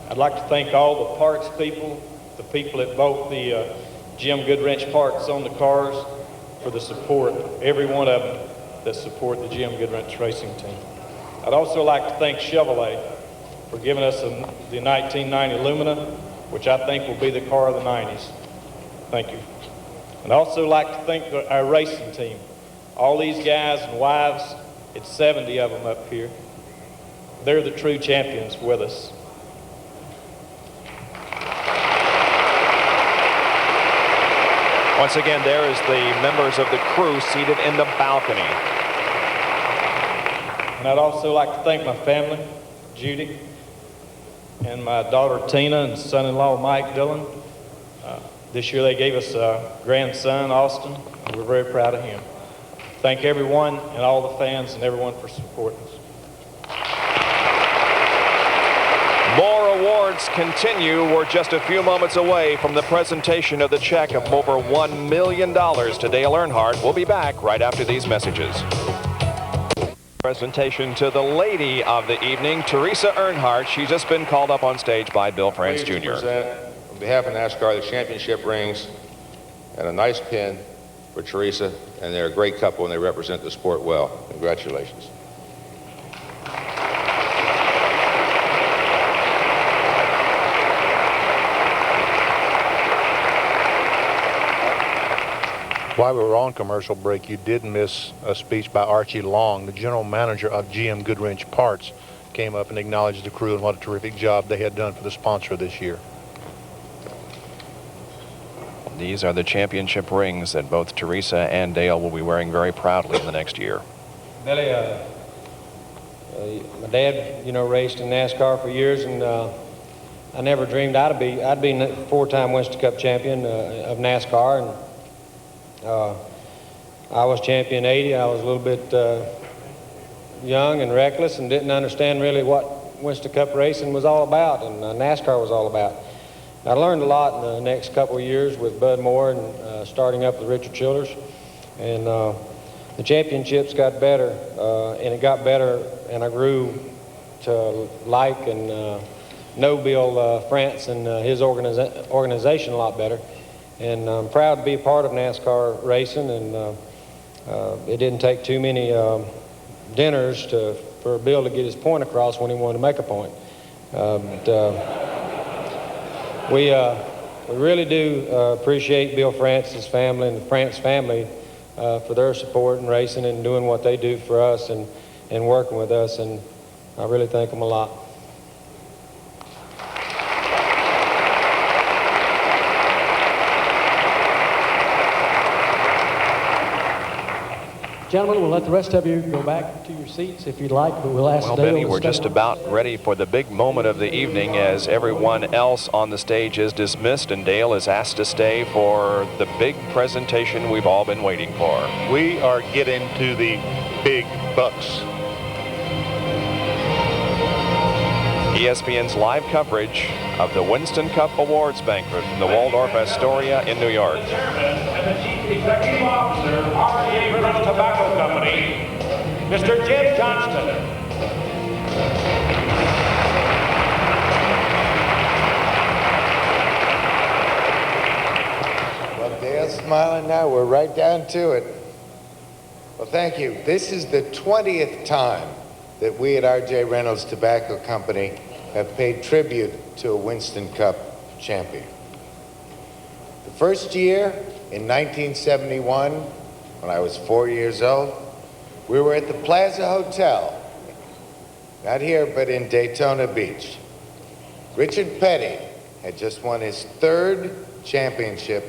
I'd like to thank all the parts people, the people that bought the Jim Goodwrench parts on the cars for the support, every one of them that support the Jim Goodwrench racing team. I'd also like to thank Chevrolet for giving us the 1990 Lumina, which I think will be the car of the 90s. Thank you. And I'd also like to thank our racing team. All these guys and wives, it's 70 of them up here. They're the true champions with us. Once again, there is the members of the crew seated in the balcony. And I'd also like to thank my family, Judy, and my daughter Tina and son-in-law Mike Dillon. This year they gave us a grandson, Austin, and we're very proud of him. Thank everyone and all the fans and everyone for supporting us. More awards continue. We're just a few moments away from the presentation of the check of over $1 million to Dale Earnhardt. We'll be back right after these messages. Presentation to the lady of the evening, Teresa Earnhardt. She's just been called up on stage by Bill France Pleased to Jr. present, on behalf of NASCAR, the championship rings and a nice pin for Teresa, and they're a great couple and they represent the sport well. Congratulations. While we were on commercial break, you did miss a speech by Archie Long, the general manager of GM Goodwrench Parts, came up and acknowledged the crew and what a terrific job they had done for the sponsor this year. These are the championship rings that both Teresa and Dale will be wearing very proudly in the next year. Billy, my dad, raced in NASCAR for years, and I never dreamed I'd be a four-time Winston Cup champion of NASCAR. And I was champion '80. I was a little bit young and reckless and didn't understand really what Winston Cup racing was all about and NASCAR was all about. I learned a lot in the next couple of years with Bud Moore and starting up with Richard Childress. And the championships got better, and it got better, and I grew to like and know Bill France and his organization a lot better. And I'm proud to be a part of NASCAR racing, and it didn't take too many dinners for Bill to get his point across when he wanted to make a point. We really do appreciate Bill France's family and the France family for their support in racing and doing what they do for us and working with us, and I really thank them a lot. Gentlemen, we'll let the rest of you go back to your seats if you'd like, but we'll ask Well, Dale Benny, to we're step just up. about ready for the big moment of the evening as everyone else on the stage is dismissed and Dale is asked to stay for the big presentation we've all been waiting for. We are getting to the big bucks. ESPN's live coverage of the Winston Cup Awards Banquet from the Waldorf Astoria in New York. And the Chief Executive Officer, R.A. Reynolds Tobacco Company, Mr. Jim Johnston. Well, Dale's smiling now. We're right down to it. Well, thank you. This is the 20th time that we at R.J. Reynolds Tobacco Company have paid tribute to a Winston Cup champion. The first year, in 1971, when I was 4 years old, we were at the Plaza Hotel, not here, but in Daytona Beach. Richard Petty had just won his third championship,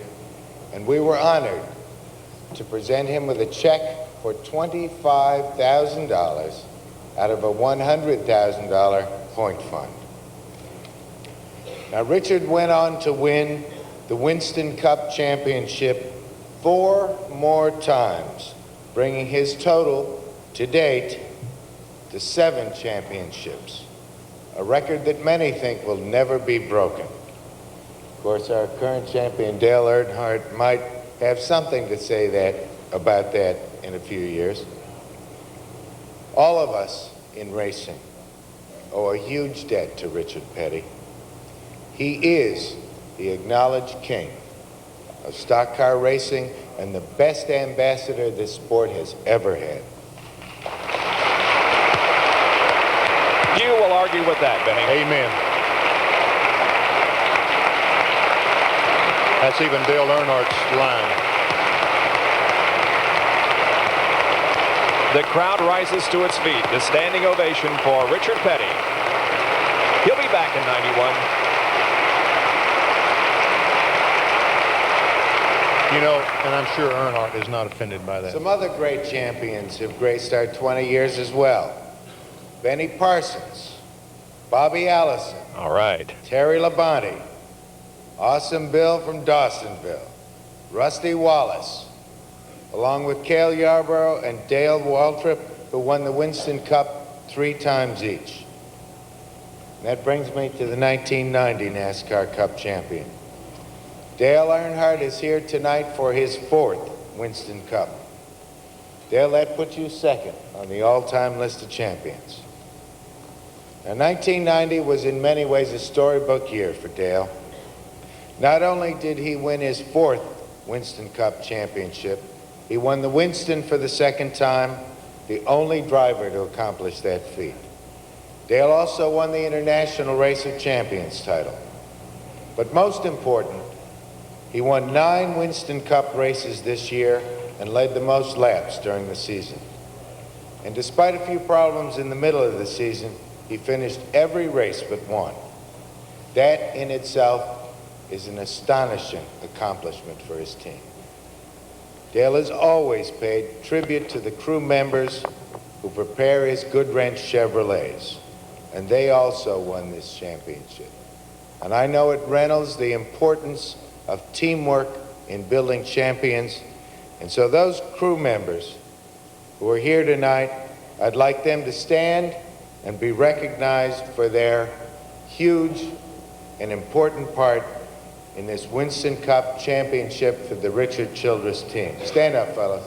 and we were honored to present him with a check for $25,000 out of a $100,000 point fund. Now, Richard went on to win the Winston Cup Championship 4 more times, bringing his total to date to 7 championships, a record that many think will never be broken. Of course, our current champion, Dale Earnhardt, might have something to say about that in a few years. All of us in racing owe a huge debt to Richard Petty. He is the acknowledged king of stock car racing and the best ambassador this sport has ever had. You will argue with that, Benny. Amen. That's even Dale Earnhardt's line. The crowd rises to its feet. The standing ovation for Richard Petty. He'll be back in 91. You know, and I'm sure Earnhardt is not offended by that. Some other great champions have graced our 20 years as well. Benny Parsons, Bobby Allison. All right. Terry Labonte, Awesome Bill from Dawsonville, Rusty Wallace, along with Cale Yarborough and Dale Waltrip, who won the Winston Cup 3 times each. And that brings me to the 1990 NASCAR Cup champion. Dale Earnhardt is here tonight for his 4th Winston Cup. Dale, that puts you 2nd on the all-time list of champions. Now, 1990 was in many ways a storybook year for Dale. Not only did he win his 4th Winston Cup championship, he won the Winston for the 2nd time, the only driver to accomplish that feat. Dale also won the International Race of Champions title. But most important, he won 9 Winston Cup races this year and led the most laps during the season. And despite a few problems in the middle of the season, he finished every race but one. That in itself is an astonishing accomplishment for his team. Dale has always paid tribute to the crew members who prepare his Goodwrench Chevrolets, and they also won this championship. And I know at Reynolds the importance of teamwork in building champions, and so those crew members who are here tonight, I'd like them to stand and be recognized for their huge and important part in this Winston Cup championship for the Richard Childress team. Stand up, fellas.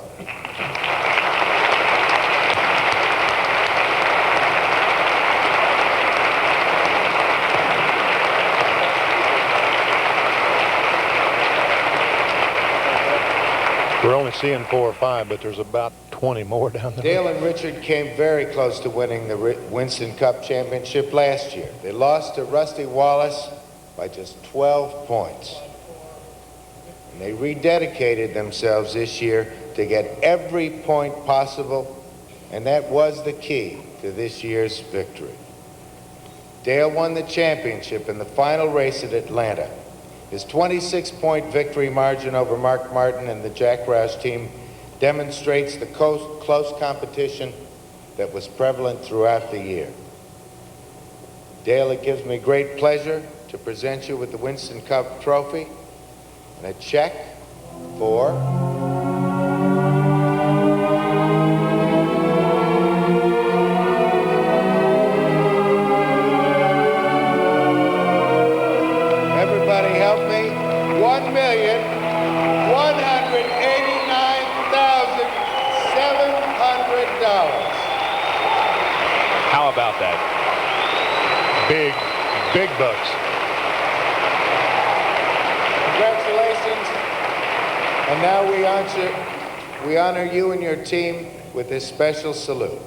only seeing 4 or 5, but there's about 20 more down there. Dale and Richard came very close to winning the Winston Cup championship last year. They lost to Rusty Wallace by just 12 points. And they rededicated themselves this year to get every point possible, and that was the key to this year's victory. Dale won the championship in the final race at Atlanta. His 26-point victory margin over Mark Martin and the Jack Roush team demonstrates the close competition that was prevalent throughout the year. Dale, it gives me great pleasure to present you with the Winston Cup trophy and a check for How about that? Big bucks. Congratulations. And now we honor you and your team with this special salute.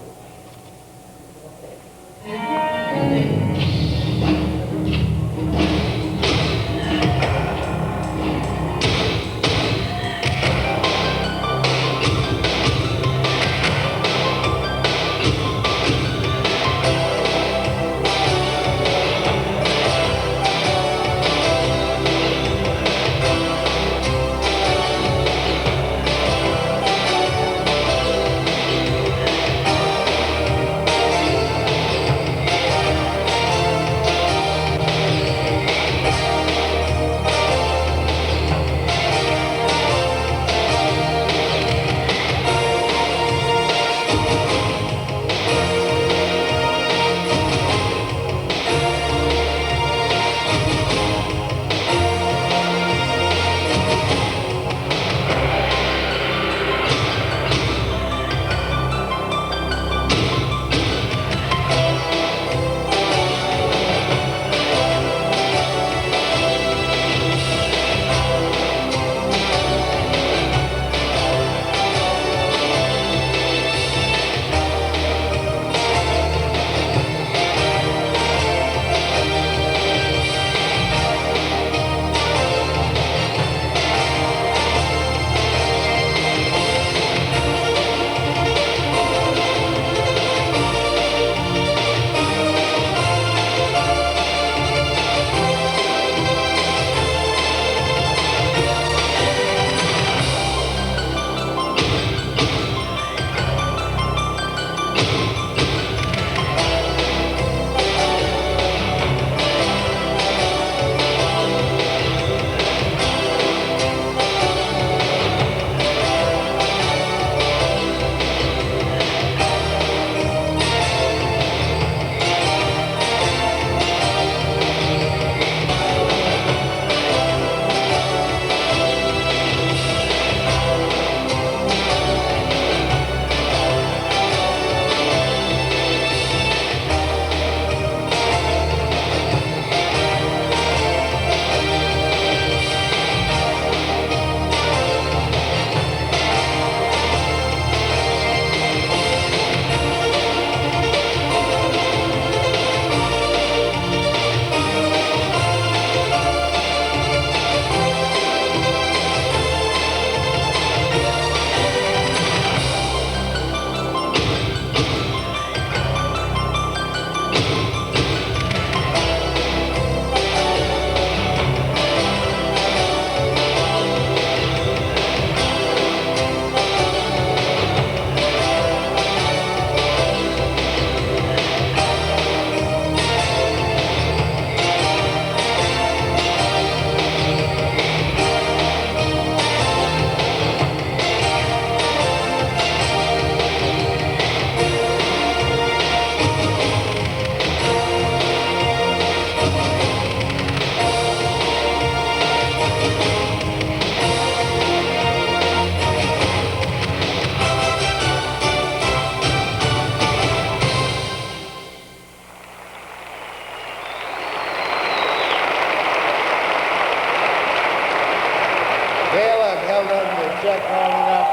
check long enough?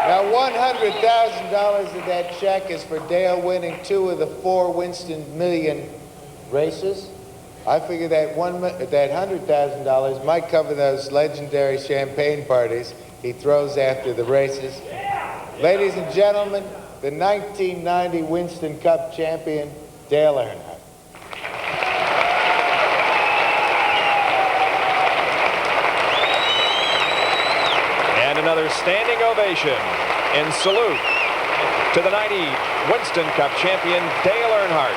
Now, $100,000 of that check is for Dale winning 2 of the 4 Winston Million races. I figure that $100,000 might cover those legendary champagne parties he throws after the races. Ladies and gentlemen, the 1990 Winston Cup champion, Dale Earnhardt. And another standing ovation in salute to the 90 Winston Cup champion, Dale Earnhardt.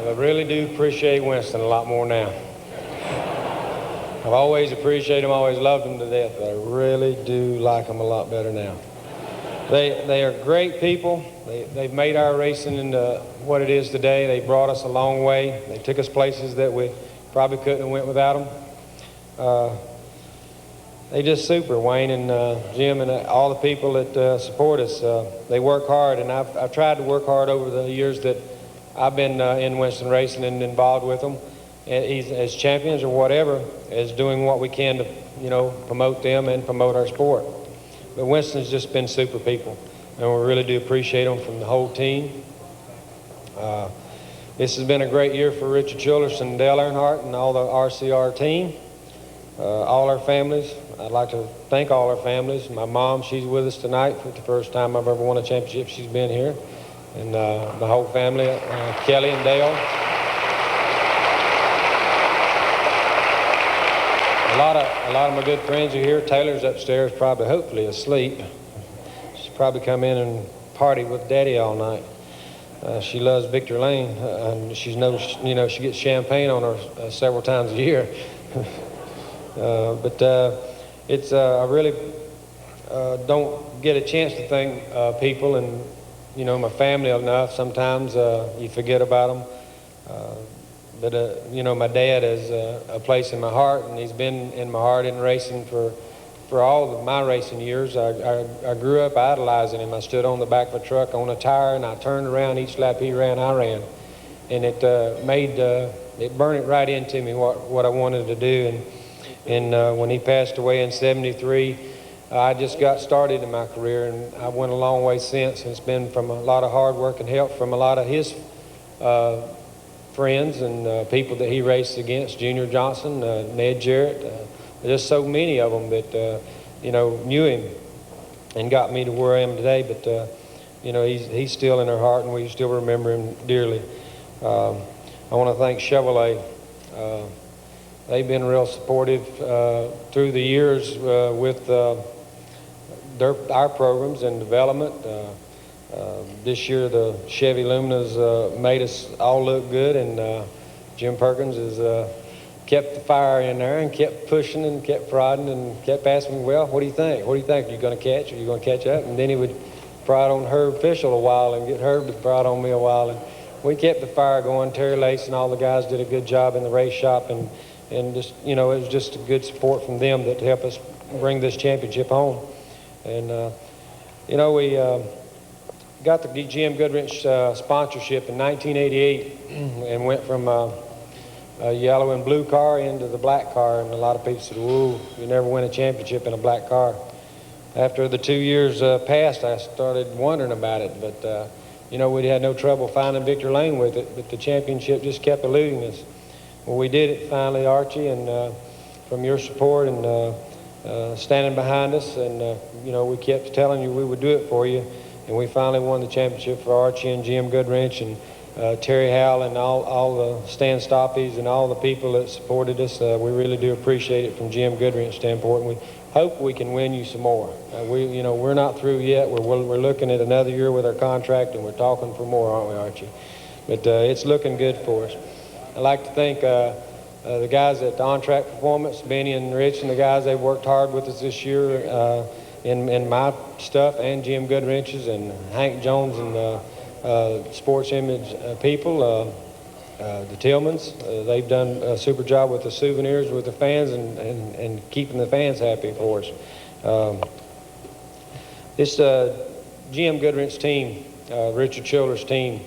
I really do appreciate Winston a lot more now. I've always appreciated him, always loved him to death, but I really do like him a lot better now. They are great people. They've made our racing into what it is today. They brought us a long way. They took us places that we probably couldn't have went without them. They just super, Wayne and Jim and all the people that support us. They work hard, and I've tried to work hard over the years that I've been in Winston racing and involved with them, as champions or whatever, as doing what we can to, promote them and promote our sport. But Winston's just been super people, and we really do appreciate them from the whole team. This has been a great year for Richard Childress and Dale Earnhardt and all the RCR team, all our families. I'd like to thank all our families. My mom, she's with us tonight for the first time I've ever won a championship. She's been here. And the whole family, Kelly and Dale. A lot of my good friends are here. Taylor's upstairs, probably, hopefully asleep. She's probably come in and party with Daddy all night. She loves Victor Lane, and she knows, she gets champagne on her several times a year. It's I really don't get a chance to thank people and my family enough. Sometimes you forget about them. My dad has a place in my heart, and he's been in my heart in racing for all of my racing years. I grew up idolizing him. I stood on the back of a truck on a tire, and I turned around each lap he ran, I ran. And it burned it right into me what I wanted to do. And when he passed away in '73, I just got started in my career, and I went a long way since. It's been from a lot of hard work and help from a lot of his friends and people that he raced against, Junior Johnson, Ned Jarrett, just so many of them that, knew him and got me to where I am today. But, he's still in our heart, and we still remember him dearly. I want to thank Chevrolet. They've been real supportive through the years with our programs and development. This year the Chevy Luminas made us all look good, and Jim Perkins has kept the fire in there and kept pushing and kept prodding and kept asking, well, what do you think? What do you think? Are you going to catch? Are you going to catch up? And then he would prod on Herb Fischel a while and get Herb to prod on me a while. And we kept the fire going. Terry Lace and all the guys did a good job in the race shop, and just, it was just a good support from them that helped us bring this championship home. And, we got the GM Goodwrench sponsorship in 1988 and went from a yellow and blue car into the black car, and a lot of people said, whoa, you never win a championship in a black car. After the 2 years passed, I started wondering about it, but, we had no trouble finding Victor Lane with it, but the championship just kept eluding us. Well, we did it finally, Archie, and from your support and standing behind us, and we kept telling you we would do it for you, and we finally won the championship for Archie and GM Goodwrench and Terry Howell and all the Stan Stoppies and all the people that supported us. We really do appreciate it from GM Goodwrench standpoint. We hope we can win you some more. We're not through yet. We're looking at another year with our contract, and we're talking for more, aren't we, Archie? But it's looking good for us. I'd like to thank the guys at the on-track performance, Benny and Rich, and the guys. They worked hard with us this year in my stuff and Jim Goodwrench's and Hank Jones and Sports Image people, the Tillmans. They've done a super job with the souvenirs with the fans and keeping the fans happy for us. This GM Goodwrench team, Richard Childress' team,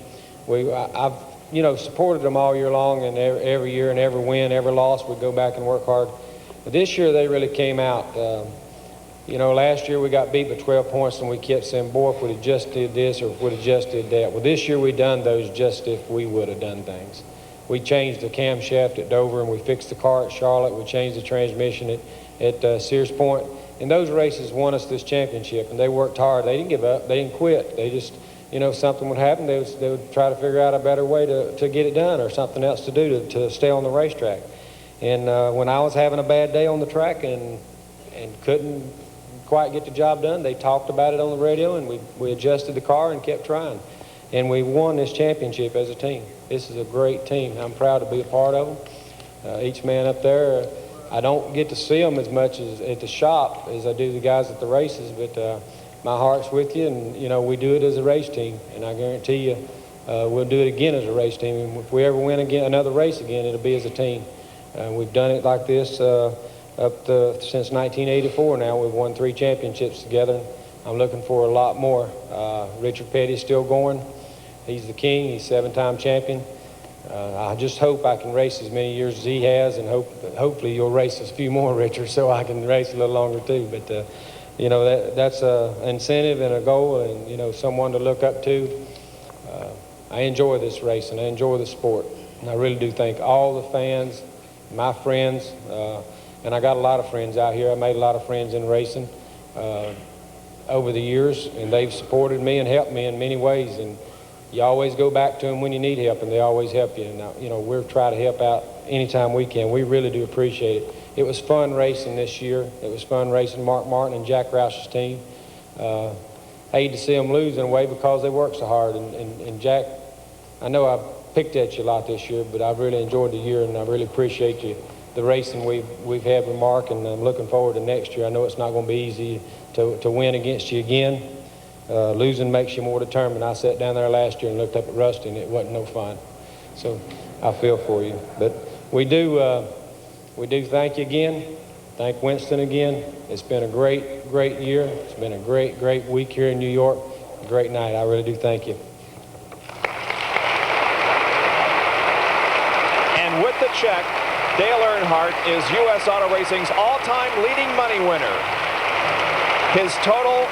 I've supported them all year long, and every year and every win, every loss, we go back and work hard. But this year they really came out. Last year we got beat by 12 points, and we kept saying, boy, if we'd have just did this or if we'd have just did that. Well, this year we done those just if we would have done things. We changed the camshaft at Dover, and we fixed the car at Charlotte. We changed the transmission at Sears Point. And those races won us this championship, and they worked hard. They didn't give up. They didn't quit. They just, if something would happen, they would try to figure out a better way to get it done or something else to do to stay on the racetrack. And when I was having a bad day on the track and couldn't quite get the job done, they talked about it on the radio, and we adjusted the car and kept trying. And we won this championship as a team. This is a great team. I'm proud to be a part of them. Each man up there, I don't get to see them as much as at the shop as I do the guys at the races, but my heart's with you, and we do it as a race team, and I guarantee you we'll do it again as a race team. And if we ever win again, another race again, it'll be as a team. We've done it like this since 1984 now. We've won 3 championships together. I'm looking for a lot more. Richard Petty's still going. He's the king. He's 7-time champion. I just hope I can race as many years as he has, and hopefully you'll race a few more, Richard, so I can race a little longer too. But that's an incentive and a goal, and someone to look up to. I enjoy this race, and I enjoy the sport, and I really do thank all the fans, my friends, and I got a lot of friends out here. I made a lot of friends in racing over the years, and they've supported me and helped me in many ways. And you always go back to them when you need help, and they always help you. And we're trying to help out anytime we can. We really do appreciate it. It was fun racing this year. It was fun racing Mark Martin and Jack Roush's team. Hate to see them lose in a way because they work so hard. And Jack, I know I've picked at you a lot this year, but I've really enjoyed the year, and I really appreciate the racing we've had with Mark, and I'm looking forward to next year. I know it's not going to be easy to win against you again. Losing makes you more determined. I sat down there last year and looked up at Rusty, and it wasn't no fun. So I feel for you. But we do thank you again. Thank Winston again. It's been a great, great year. It's been a great, great week here in New York. A great night. I really do thank you. And with the check, Dale Earnhardt is U.S. Auto Racing's all-time leading money winner. His total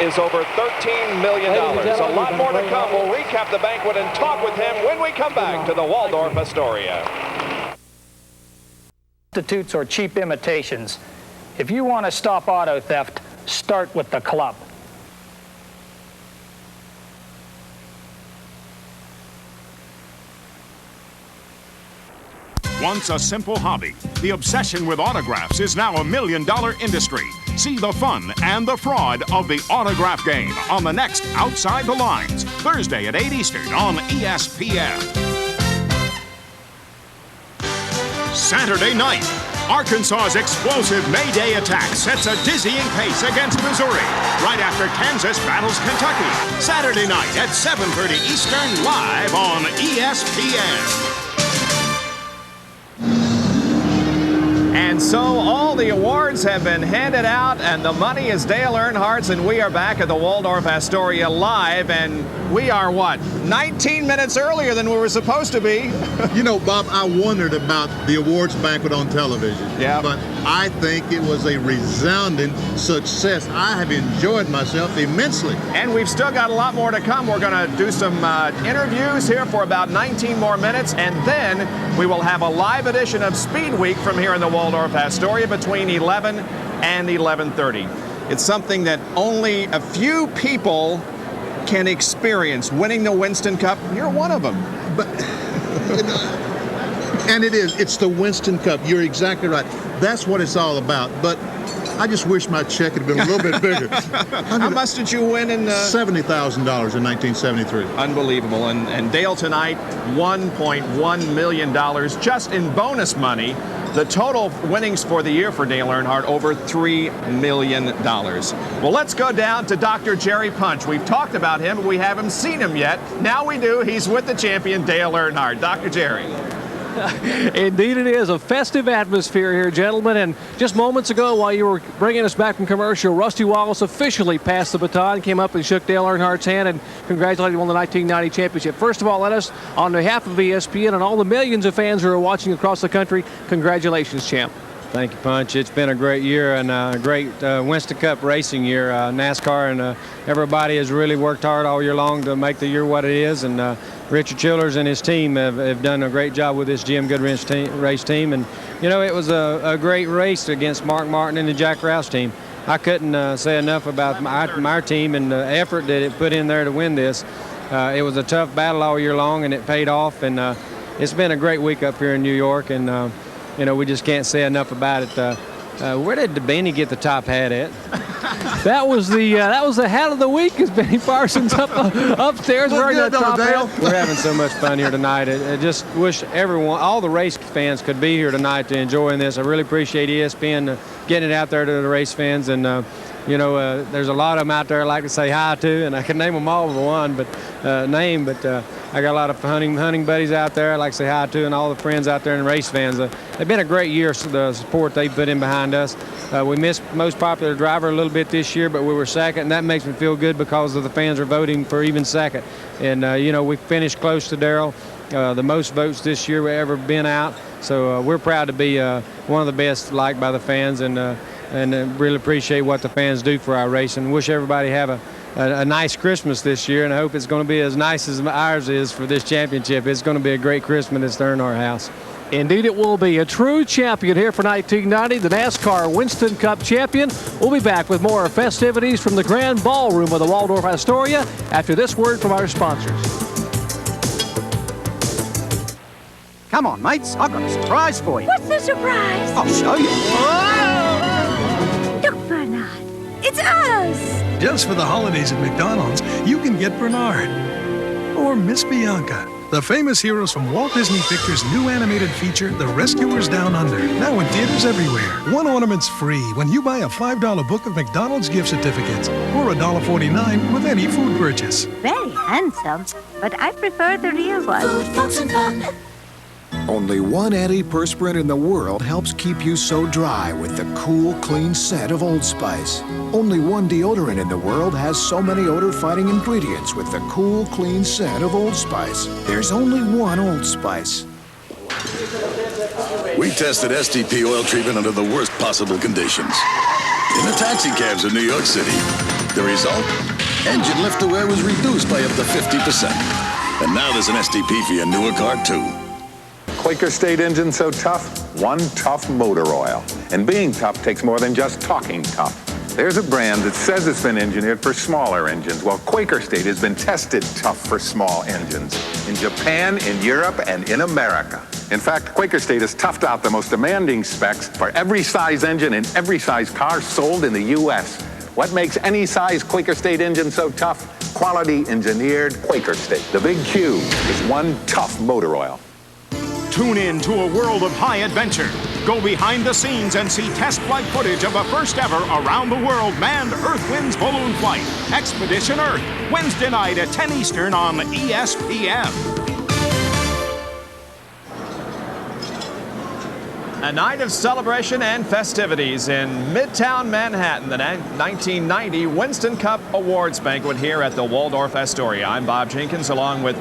is over $13 million. A lot more to come. We'll recap the banquet and talk with him when we come back to the Waldorf Astoria. Substitutes or cheap imitations. If you want to stop auto theft, start with the club. Once a simple hobby, the obsession with autographs is now $1 million industry. See the fun and the fraud of the autograph game on the next Outside the Lines, Thursday at 8 Eastern on ESPN. Saturday night, Arkansas's explosive May Day attack sets a dizzying pace against Missouri right after Kansas battles Kentucky. Saturday night at 7:30 Eastern, live on ESPN. And so all the awards have been handed out, and the money is Dale Earnhardt's, and we are back at the Waldorf Astoria live, and we are, 19 minutes earlier than we were supposed to be. Bob, I wondered about the awards banquet on television. Yeah. But I think it was a resounding success. I have enjoyed myself immensely. And we've still got a lot more to come. We're going to do some interviews here for about 19 more minutes, and then we will have a live edition of Speed Week from here in the Waldorf Astoria between 11 and 11:30. It's something that only a few people can experience, winning the Winston Cup. You're one of them. But and it's the Winston Cup. You're exactly right. That's what it's all about. But I just wish my check had been a little bit bigger. How much did you win in? $70,000 in 1973. Unbelievable. And Dale tonight, $1.1 million just in bonus money. The total winnings for the year for Dale Earnhardt, over $3 million. Well, let's go down to Dr. Jerry Punch. We've talked about him, but we haven't seen him yet. Now we do. He's with the champion, Dale Earnhardt. Dr. Jerry. Indeed it is. A festive atmosphere here, gentlemen. And just moments ago, while you were bringing us back from commercial, Rusty Wallace officially passed the baton, came up and shook Dale Earnhardt's hand and congratulated him on the 1990 championship. First of all, let us, on behalf of ESPN and all the millions of fans who are watching across the country, congratulations, champ. Thank you, Punch. It's been a great year and a great Winston Cup racing year. NASCAR and everybody has really worked hard all year long to make the year what it is. And Richard Childers and his team have done a great job with this GM Goodwrench race team. And, you know, it was a great race against Mark Martin and the Jack Rouse team. I couldn't say enough about my team and the effort that it put in there to win this. It was a tough battle all year long, and it paid off. And it's been a great week up here in New York. And you know, we just can't say enough about it. Where did Benny get the top hat at? That was the hat of the week. Is Benny Parsons upstairs wearing that top hat? We're having so much fun here tonight. I just wish everyone, all the race fans, could be here tonight to enjoying this. I really appreciate ESPN getting it out there to the race fans. And you know, there's a lot of them out there I like to say hi to, and I can name them all for one, but I got a lot of hunting buddies out there I like to say hi to, and all the friends out there and race fans. They've been a great year, the support they put in behind us. We missed most popular driver a little bit this year, but we were second, and that makes me feel good because of the fans are voting for even second. And, you know, we finished close to Darrell, the most votes this year we've ever been out. So we're proud to be one of the best liked by the fans, and really appreciate what the fans do for our race, and wish everybody have a nice Christmas this year, and I hope it's going to be as nice as ours is for this championship. It's going to be a great Christmas at the Earnhardt house. Indeed it will be. A true champion here for 1990, the NASCAR Winston Cup champion. We'll be back with more festivities from the Grand Ballroom of the Waldorf Astoria after this word from our sponsors. Come on, mates. I've got a surprise for you. What's the surprise? I'll show you. Look, Bernard. It's us. Just for the holidays at McDonald's, you can get Bernard or Miss Bianca, the famous heroes from Walt Disney Pictures' new animated feature, The Rescuers Down Under, now in theaters everywhere. One ornament's free when you buy a $5 book of McDonald's gift certificates or $1.49 with any food purchase. Very handsome, but I prefer the real one. Food, folks, and fun. Only one antiperspirant in the world helps keep you so dry with the cool, clean scent of Old Spice. Only one deodorant in the world has so many odor-fighting ingredients with the cool, clean scent of Old Spice. There's only one Old Spice. We tested STP oil treatment under the worst possible conditions. In the taxi cabs of New York City. The result? Engine lift to wear was reduced by up to 50%. And now there's an STP for your newer car, too. Quaker State engine so tough? One tough motor oil. And being tough takes more than just talking tough. There's a brand that says it's been engineered for smaller engines, while Quaker State has been tested tough for small engines. In Japan, in Europe, and in America. In fact, Quaker State has toughed out the most demanding specs for every size engine in every size car sold in the U.S. What makes any size Quaker State engine so tough? Quality engineered Quaker State. The big Q is one tough motor oil. Tune in to a world of high adventure. Go behind the scenes and see test flight footage of a first ever around the world manned Earth Winds balloon flight. Expedition Earth, Wednesday night at 10 Eastern on ESPN. A night of celebration and festivities in Midtown Manhattan, the 1990 Winston Cup Awards Banquet here at the Waldorf Astoria. I'm Bob Jenkins, along with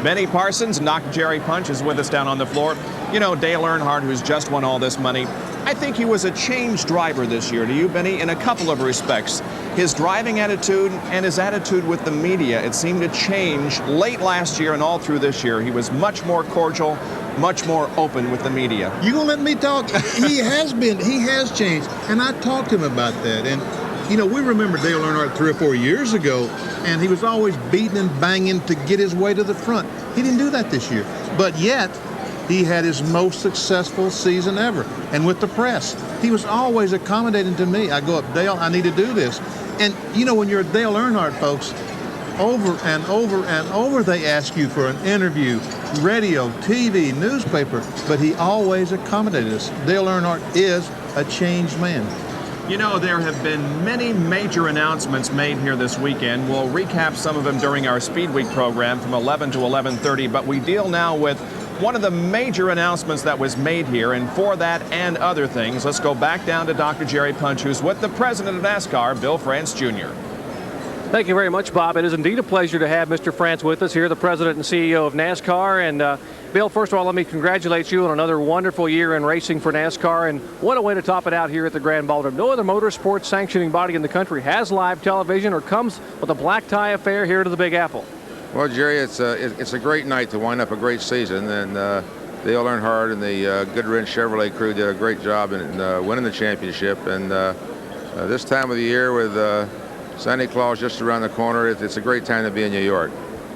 Benny Parsons. Knock Jerry Punch is with us down on the floor. You know, Dale Earnhardt, who's just won all this money, I think he was a changed driver this year. Do you, Benny? In a couple of respects. His driving attitude and his attitude with the media, it seemed to change late last year and all through this year. He was much more cordial, much more open with the media. You gonna let me talk? He has changed, and I talked to him about that. And you know, we remember Dale Earnhardt 3 or 4 years ago, and he was always beating and banging to get his way to the front. He didn't do that this year, but yet he had his most successful season ever. And with the press, he was always accommodating to me. I go up, Dale, I need to do this. And you know, when you're Dale Earnhardt, folks, over and over and over they ask you for an interview, radio, TV, newspaper, but he always accommodated us. Dale Earnhardt is a changed man. You know, there have been many major announcements made here this weekend. We'll recap some of them during our Speed Week program from 11 to 11:30, but we deal now with one of the major announcements that was made here, and for that and other things, let's go back down to Dr. Jerry Punch, who's with the president of NASCAR, Bill France Jr. Thank you very much, Bob. It is indeed a pleasure to have Mr. France with us here, the president and CEO of NASCAR. And Bill, first of all, let me congratulate you on another wonderful year in racing for NASCAR. And what a way to top it out here at the Grand Ballroom. No other motorsports sanctioning body in the country has live television or comes with a black tie affair here to the Big Apple. Well, Jerry, it's a great night to wind up a great season. And Dale Earnhardt and the Goodwrench Chevrolet crew did a great job in winning the championship. And this time of the year with Santa Claus just around the corner, it's a great time to be in New York.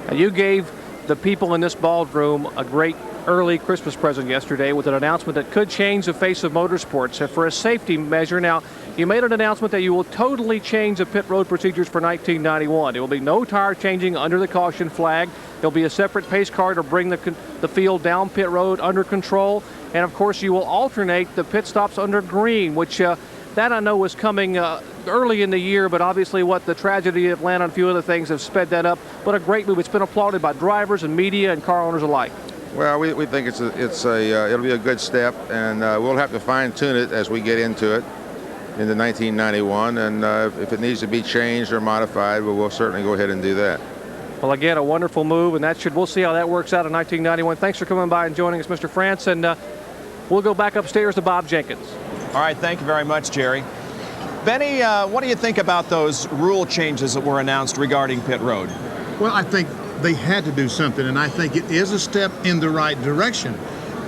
And you gave the people in this ballroom a great early Christmas present yesterday with an announcement that could change the face of motorsports for a safety measure. Now, you made an announcement that you will totally change the pit road procedures for 1991. There will be no tire changing under the caution flag. There'll be a separate pace car to bring the field down pit road under control. And, of course, you will alternate the pit stops under green, which that I know was coming early in the year, but obviously the tragedy of Atlanta and a few other things have sped that up. But a great move. It's been applauded by drivers and media and car owners alike. Well, we think it'll be a good step, and we'll have to fine-tune it as we get into it into 1991. And if it needs to be changed or modified, we'll certainly go ahead and do that. Well, again, a wonderful move, and we'll see how that works out in 1991. Thanks for coming by and joining us, Mr. France, and we'll go back upstairs to Bob Jenkins. All right, thank you very much, Jerry. Benny, what do you think about those rule changes that were announced regarding pit road? Well, I think they had to do something, and I think it is a step in the right direction.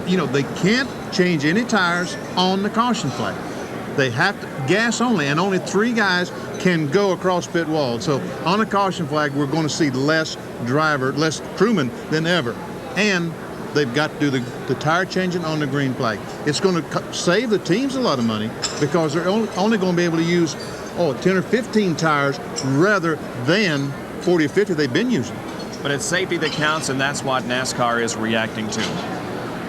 You know, they can't change any tires on the caution flag. They have to gas only, and only 3 guys can go across pit wall. So on a caution flag, we're going to see less crewmen than ever. And they've got to do the tire changing on the green flag. It's going to save the teams a lot of money because they're only going to be able to use 10 or 15 tires rather than 40 or 50 they've been using. But it's safety that counts, and that's what NASCAR is reacting to.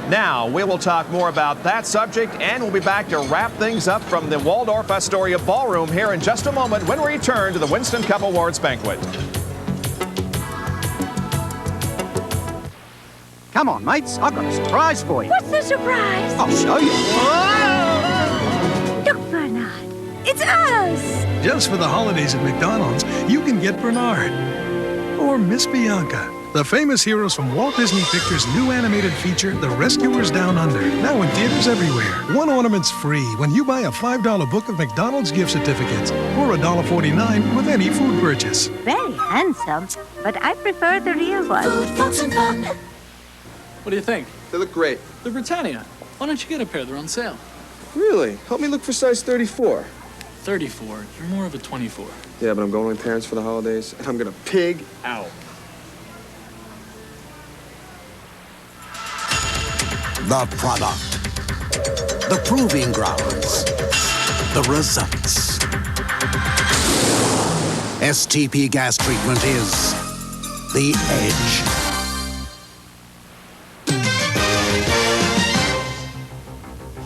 Now, we will talk more about that subject, and we'll be back to wrap things up from the Waldorf Astoria Ballroom here in just a moment when we return to the Winston Cup Awards Banquet. Come on, mates. I've got a surprise for you. What's the surprise? I'll show you. Look, Bernard. It's us. Just for the holidays at McDonald's, you can get Bernard or Miss Bianca, the famous heroes from Walt Disney Pictures' new animated feature, The Rescuers Down Under, now in theaters everywhere. One ornament's free when you buy a $5 book of McDonald's gift certificates or $1.49 with any food purchase. Very handsome, but I prefer the real one. Food, folks, and fun. What do you think? They look great. They're Britannia. Why don't you get a pair? They're on sale. Really? Help me look for size 34. 34. You're more of a 24. Yeah, but I'm going with my parents for the holidays, and I'm gonna pig out. The product. The proving grounds. The results. STP gas treatment is the edge.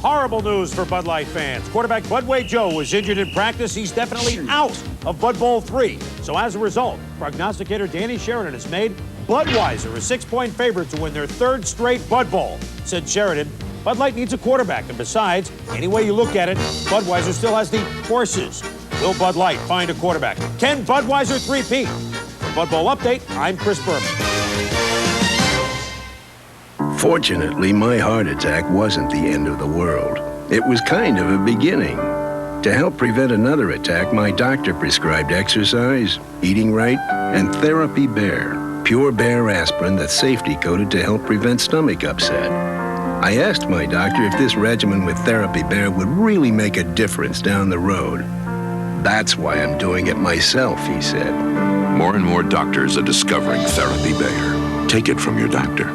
Horrible news for Bud Light fans. Quarterback Budway Joe was injured in practice. He's definitely out of Bud Bowl 3. So as a result, prognosticator Danny Sheridan has made Budweiser a 6-point favorite to win their 3rd straight Bud Bowl. Said Sheridan, Bud Light needs a quarterback. And besides, any way you look at it, Budweiser still has the horses. Will Bud Light find a quarterback? Can Budweiser three-peat? For Bud Bowl Update, I'm Chris Berman. Fortunately, my heart attack wasn't the end of the world. It was kind of a beginning. To help prevent another attack, my doctor prescribed exercise, eating right, and Therapy Bear, pure bear aspirin that's safety-coated to help prevent stomach upset. I asked my doctor if this regimen with Therapy Bear would really make a difference down the road. That's why I'm doing it myself, he said. More and more doctors are discovering Therapy Bear. Take it from your doctor.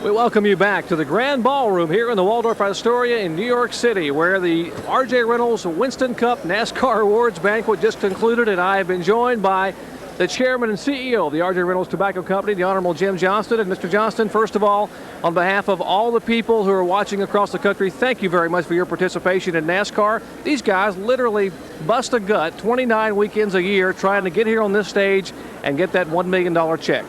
We welcome you back to the Grand Ballroom here in the Waldorf Astoria in New York City, where the R.J. Reynolds Winston Cup NASCAR Awards Banquet just concluded, and I have been joined by the chairman and CEO of the R.J. Reynolds Tobacco Company, the Honorable Jim Johnston. And Mr. Johnston, first of all, on behalf of all the people who are watching across the country, thank you very much for your participation in NASCAR. These guys literally bust a gut 29 weekends a year trying to get here on this stage and get that $1 million check.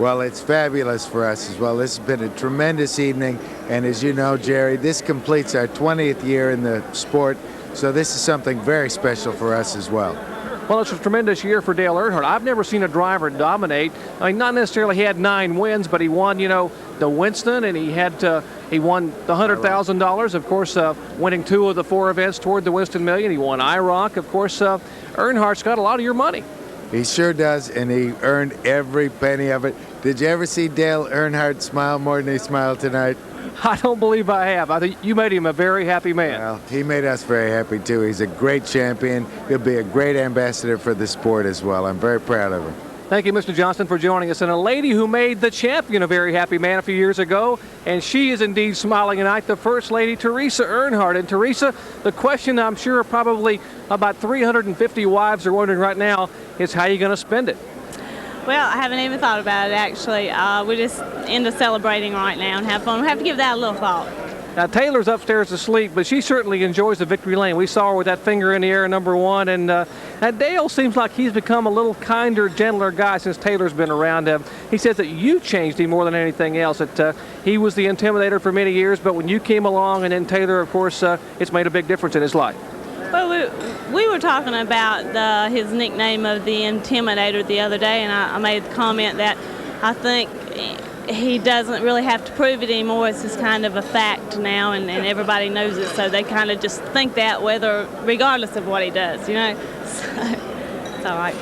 Well, it's fabulous for us as well. This has been a tremendous evening, and as you know, Jerry, this completes our 20th year in the sport, so this is something very special for us as well. Well, it's a tremendous year for Dale Earnhardt. I've never seen a driver dominate. I mean, not necessarily he had 9 wins, but he won, you know, the Winston, and he won the $100,000, of course, winning 2 of the 4 events toward the Winston Million. He won IROC. Of course, Earnhardt's got a lot of your money. He sure does, and he earned every penny of it. Did you ever see Dale Earnhardt smile more than he smiled tonight? I don't believe I have. I think you made him a very happy man. Well, he made us very happy, too. He's a great champion. He'll be a great ambassador for the sport as well. I'm very proud of him. Thank you, Mr. Johnston, for joining us. And a lady who made the champion a very happy man a few years ago, and she is indeed smiling tonight, the First Lady, Teresa Earnhardt. And Teresa, the question I'm sure probably about 350 wives are wondering right now is how are you going to spend it? Well, I haven't even thought about it, actually. We're just into celebrating right now and have fun. We have to give that a little thought. Now, Taylor's upstairs asleep, but she certainly enjoys the victory lane. We saw her with that finger in the air, number 1. And Dale seems like he's become a little kinder, gentler guy since Taylor's been around him. He says that you changed him more than anything else. That he was the intimidator for many years, but when you came along, and then Taylor, of course, it's made a big difference in his life. Well, we were talking about his nickname of the Intimidator the other day, and I made the comment that I think he doesn't really have to prove it anymore. It's just kind of a fact now, and everybody knows it, so they kind of just think that regardless of what he does, you know. So it's all right.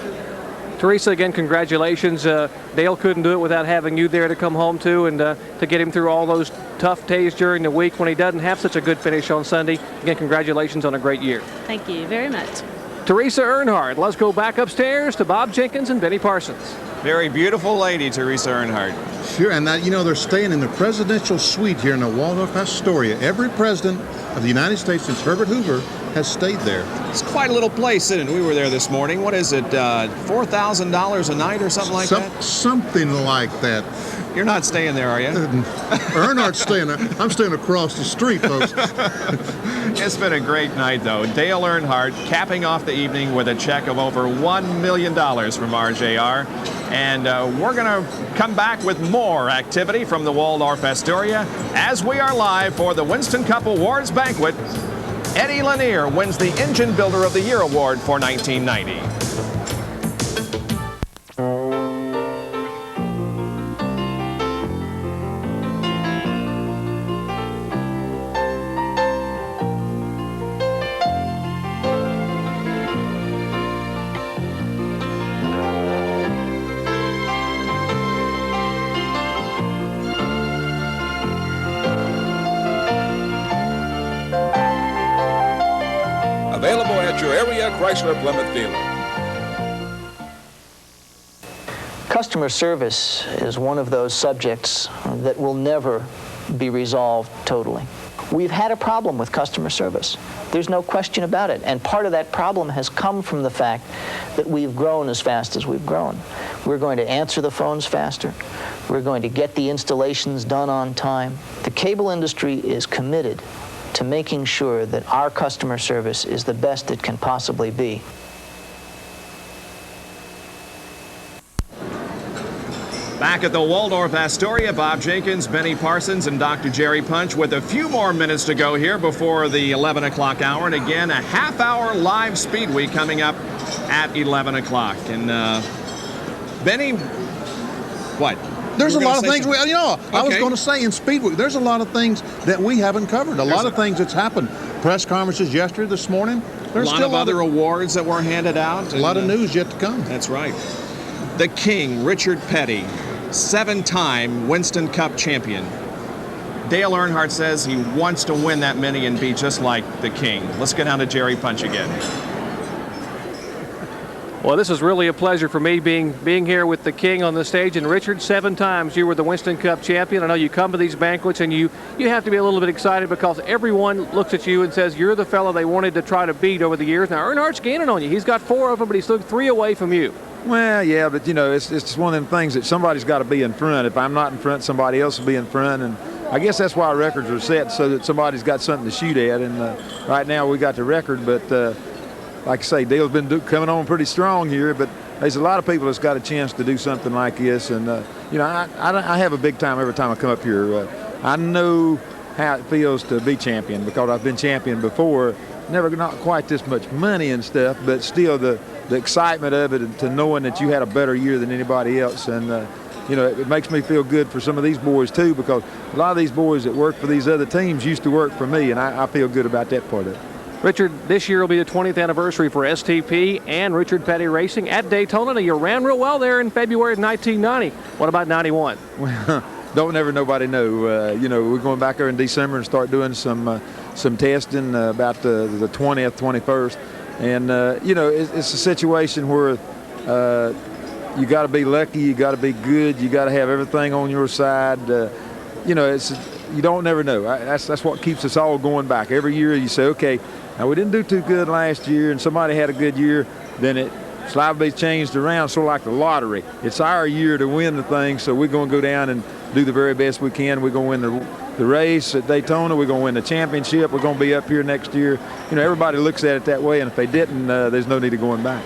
Teresa, again, congratulations. Dale couldn't do it without having you there to come home to, and to get him through all those tough days during the week when he doesn't have such a good finish on Sunday. Again, congratulations on a great year. Thank you very much. Teresa Earnhardt. Let's go back upstairs to Bob Jenkins and Benny Parsons. Very beautiful lady, Teresa Earnhardt. Sure, and you know, they're staying in the presidential suite here in the Waldorf Astoria. Every president of the United States since Herbert Hoover has stayed there. It's quite a little place, isn't it? We were there this morning. What is it, $4,000 a night or something like that? Something like that. You're not staying there, are you? Earnhardt's staying there. I'm staying across the street, folks. It's been a great night, though. Dale Earnhardt capping off the evening with a check of over $1 million from RJR. And we're going to come back with more activity from the Waldorf Astoria as we are live for the Winston Cup Awards Banquet. Eddie Lanier wins the Engine Builder of the Year award for 1990. Available at your area Chrysler Plymouth dealer. Customer service is one of those subjects that will never be resolved totally. We've had a problem with customer service. There's no question about it. And part of that problem has come from the fact that we've grown as fast as we've grown. We're going to answer the phones faster. We're going to get the installations done on time. The cable industry is committed to making sure that our customer service is the best it can possibly be. Back at the Waldorf Astoria, Bob Jenkins, Benny Parsons, and Dr. Jerry Punch with a few more minutes to go here before the 11 o'clock hour. And again, a half-hour live Speed Week coming up at 11 o'clock. And Benny, what? There's a lot of things, I was going to say in Speed Week, there's a lot of things that we haven't covered. A lot of things that's happened. Press conferences yesterday, this morning. There's a lot of other awards that were handed out. A lot of news yet to come. That's right. The King, Richard Petty, 7-time Winston Cup champion. Dale Earnhardt says he wants to win that many and be just like the King. Let's get down to Jerry Punch again. Well, this is really a pleasure for me being here with the King on the stage. And Richard, 7 times you were the Winston Cup champion. I know you come to these banquets and you have to be a little bit excited because everyone looks at you and says you're the fellow they wanted to try to beat over the years. Now, Earnhardt's gaining on you. He's got 4 of them, but he's still 3 away from you. Well, yeah, but, it's just one of them things that somebody's got to be in front. If I'm not in front, somebody else will be in front. And I guess that's why records are set, so that somebody's got something to shoot at. And right now we got the record, but like I say, Dale's been coming on pretty strong here, but there's a lot of people that's got a chance to do something like this, and I have a big time every time I come up here. I know how it feels to be champion because I've been champion before. Not quite this much money and stuff, but still the excitement of it and to knowing that you had a better year than anybody else. And, it makes me feel good for some of these boys, too, because a lot of these boys that work for these other teams used to work for me, and I feel good about that part of it. Richard, this year will be the 20th anniversary for STP and Richard Petty Racing at Daytona. Now, you ran real well there in February of 1990. What about 91? Well, don't ever nobody know. We're going back there in December and start doing some testing about the 20th, 21st. And, it's a situation where you got to be lucky, you got to be good, you got to have everything on your side. You don't never know. That's what keeps us all going back. Every year you say, okay, now we didn't do too good last year and somebody had a good year, then it slightly changed around, sort of like the lottery. It's our year to win the thing, so we're going to go down and do the very best we can. We're going to win the race at Daytona. We're going to win the championship. We're going to be up here next year. Everybody looks at it that way, and if they didn't, there's no need of going back.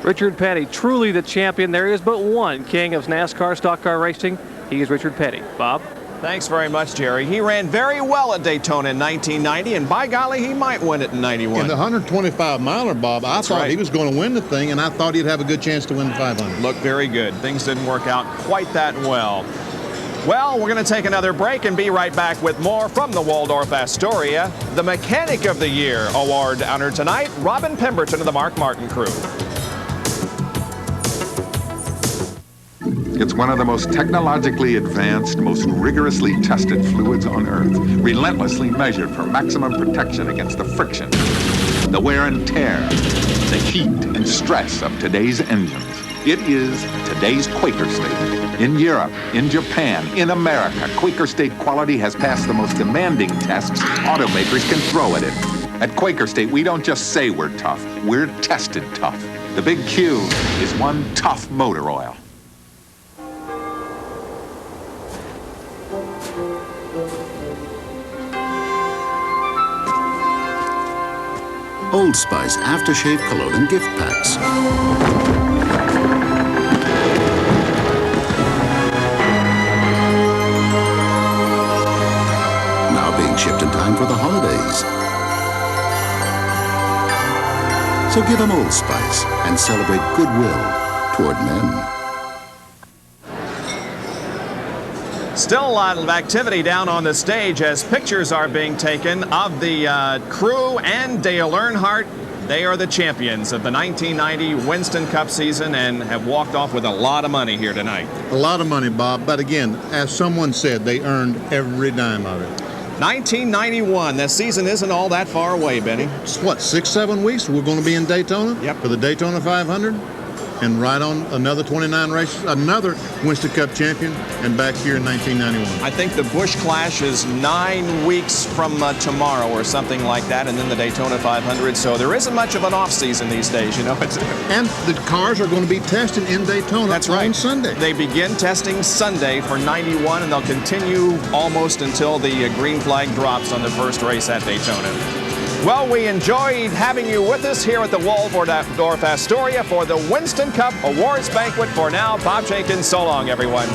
Richard Petty, truly the champion. There is but one king of NASCAR stock car racing. He is Richard Petty. Bob? Thanks very much, Jerry. He ran very well at Daytona in 1990, and by golly, he might win it in 91. In the 125-miler, Bob, I thought he was going to win the thing, and I thought he'd have a good chance to win the 500. Looked very good. Things didn't work out quite that well. Well, we're going to take another break and be right back with more from the Waldorf Astoria. The Mechanic of the Year award honored tonight, Robin Pemberton of the Mark Martin crew. It's one of the most technologically advanced, most rigorously tested fluids on Earth, relentlessly measured for maximum protection against the friction, the wear and tear, the heat and stress of today's engines. It is today's Quaker State. In Europe, in Japan, in America, Quaker State quality has passed the most demanding tests automakers can throw at it. At Quaker State, we don't just say we're tough, we're tested tough. The big Q is one tough motor oil. Old Spice aftershave cologne and gift packs. Now being shipped in time for the holidays. So give them Old Spice and celebrate goodwill toward men. Still a lot of activity down on the stage as pictures are being taken of the crew and Dale Earnhardt. They are the champions of the 1990 Winston Cup season and have walked off with a lot of money here tonight. A lot of money, Bob, but again, as someone said, they earned every dime of it. 1991, the season isn't all that far away, Benny. It's what, 6-7 weeks? We're going to be in Daytona? Yep. For the Daytona 500? And right on another 29 races, another Winston Cup champion, and back here in 1991. I think the Busch Clash is 9 weeks from tomorrow or something like that, and then the Daytona 500. So there isn't much of an off season these days, And the cars are going to be tested in Daytona on Sunday. They begin testing Sunday for 91, and they'll continue almost until the green flag drops on the first race at Daytona. Well, we enjoyed having you with us here at the Waldorf Astoria for the Winston Cup Awards Banquet. For now, Bob Jenkins, so long, everyone.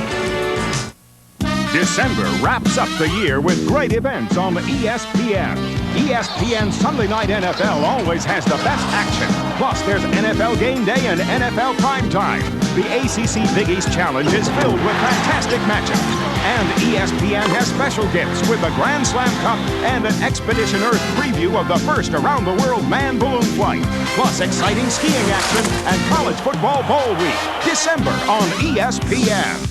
December wraps up the year with great events on ESPN. ESPN Sunday Night NFL always has the best action. Plus, there's NFL Game Day and NFL Primetime. The ACC Big East Challenge is filled with fantastic matchups. And ESPN has special gifts with the Grand Slam Cup and an Expedition Earth preview of the first around-the-world manned balloon flight. Plus, exciting skiing action and college football bowl week. December on ESPN.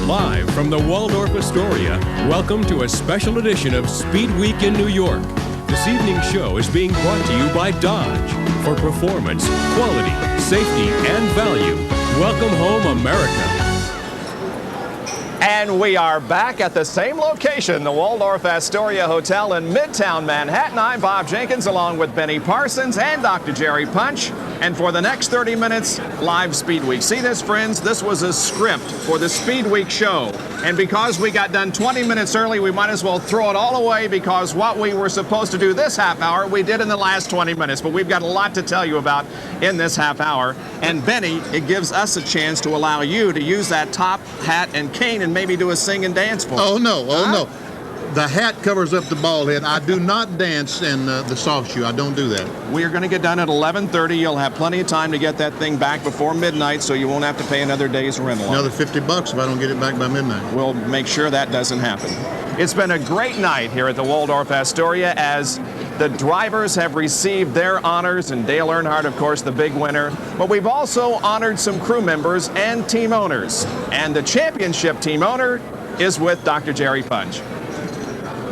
Live from the Waldorf Astoria, welcome to a special edition of Speed Week in New York. This evening's show is being brought to you by Dodge. For performance, quality, safety, and value, welcome home, America. And we are back at the same location, the Waldorf Astoria Hotel in Midtown Manhattan. I'm Bob Jenkins, along with Benny Parsons and Dr. Jerry Punch. And for the next 30 minutes, live Speed Week. See this, friends? This was a script for the Speed Week show. And because we got done 20 minutes early, we might as well throw it all away, because what we were supposed to do this half hour, we did in the last 20 minutes. But we've got a lot to tell you about in this half hour. And Benny, it gives us a chance to allow you to use that top hat and cane and maybe do a sing and dance for us. Oh, no. Oh, no. The hat covers up the bald head. I do not dance in the soft shoe. I don't do that. We are going to get done at 11:30. You'll have plenty of time to get that thing back before midnight, so you won't have to pay another day's rental. Another $50 if I don't get it back by midnight. We'll make sure that doesn't happen. It's been a great night here at the Waldorf Astoria as the drivers have received their honors, and Dale Earnhardt, of course, the big winner. But we've also honored some crew members and team owners. And the championship team owner is with Dr. Jerry Fudge.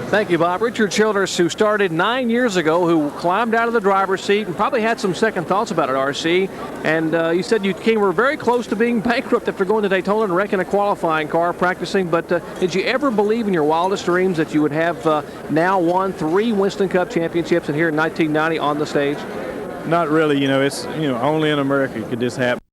Thank you, Bob. Richard Childress, who started 9 years ago, who climbed out of the driver's seat and probably had some second thoughts about it, RC. And you said you were very close to being bankrupt after going to Daytona and wrecking a qualifying car practicing. But did you ever believe in your wildest dreams that you would have now won 3 Winston Cup championships and here in 1990 on the stage? Not really. It's only in America could this happen.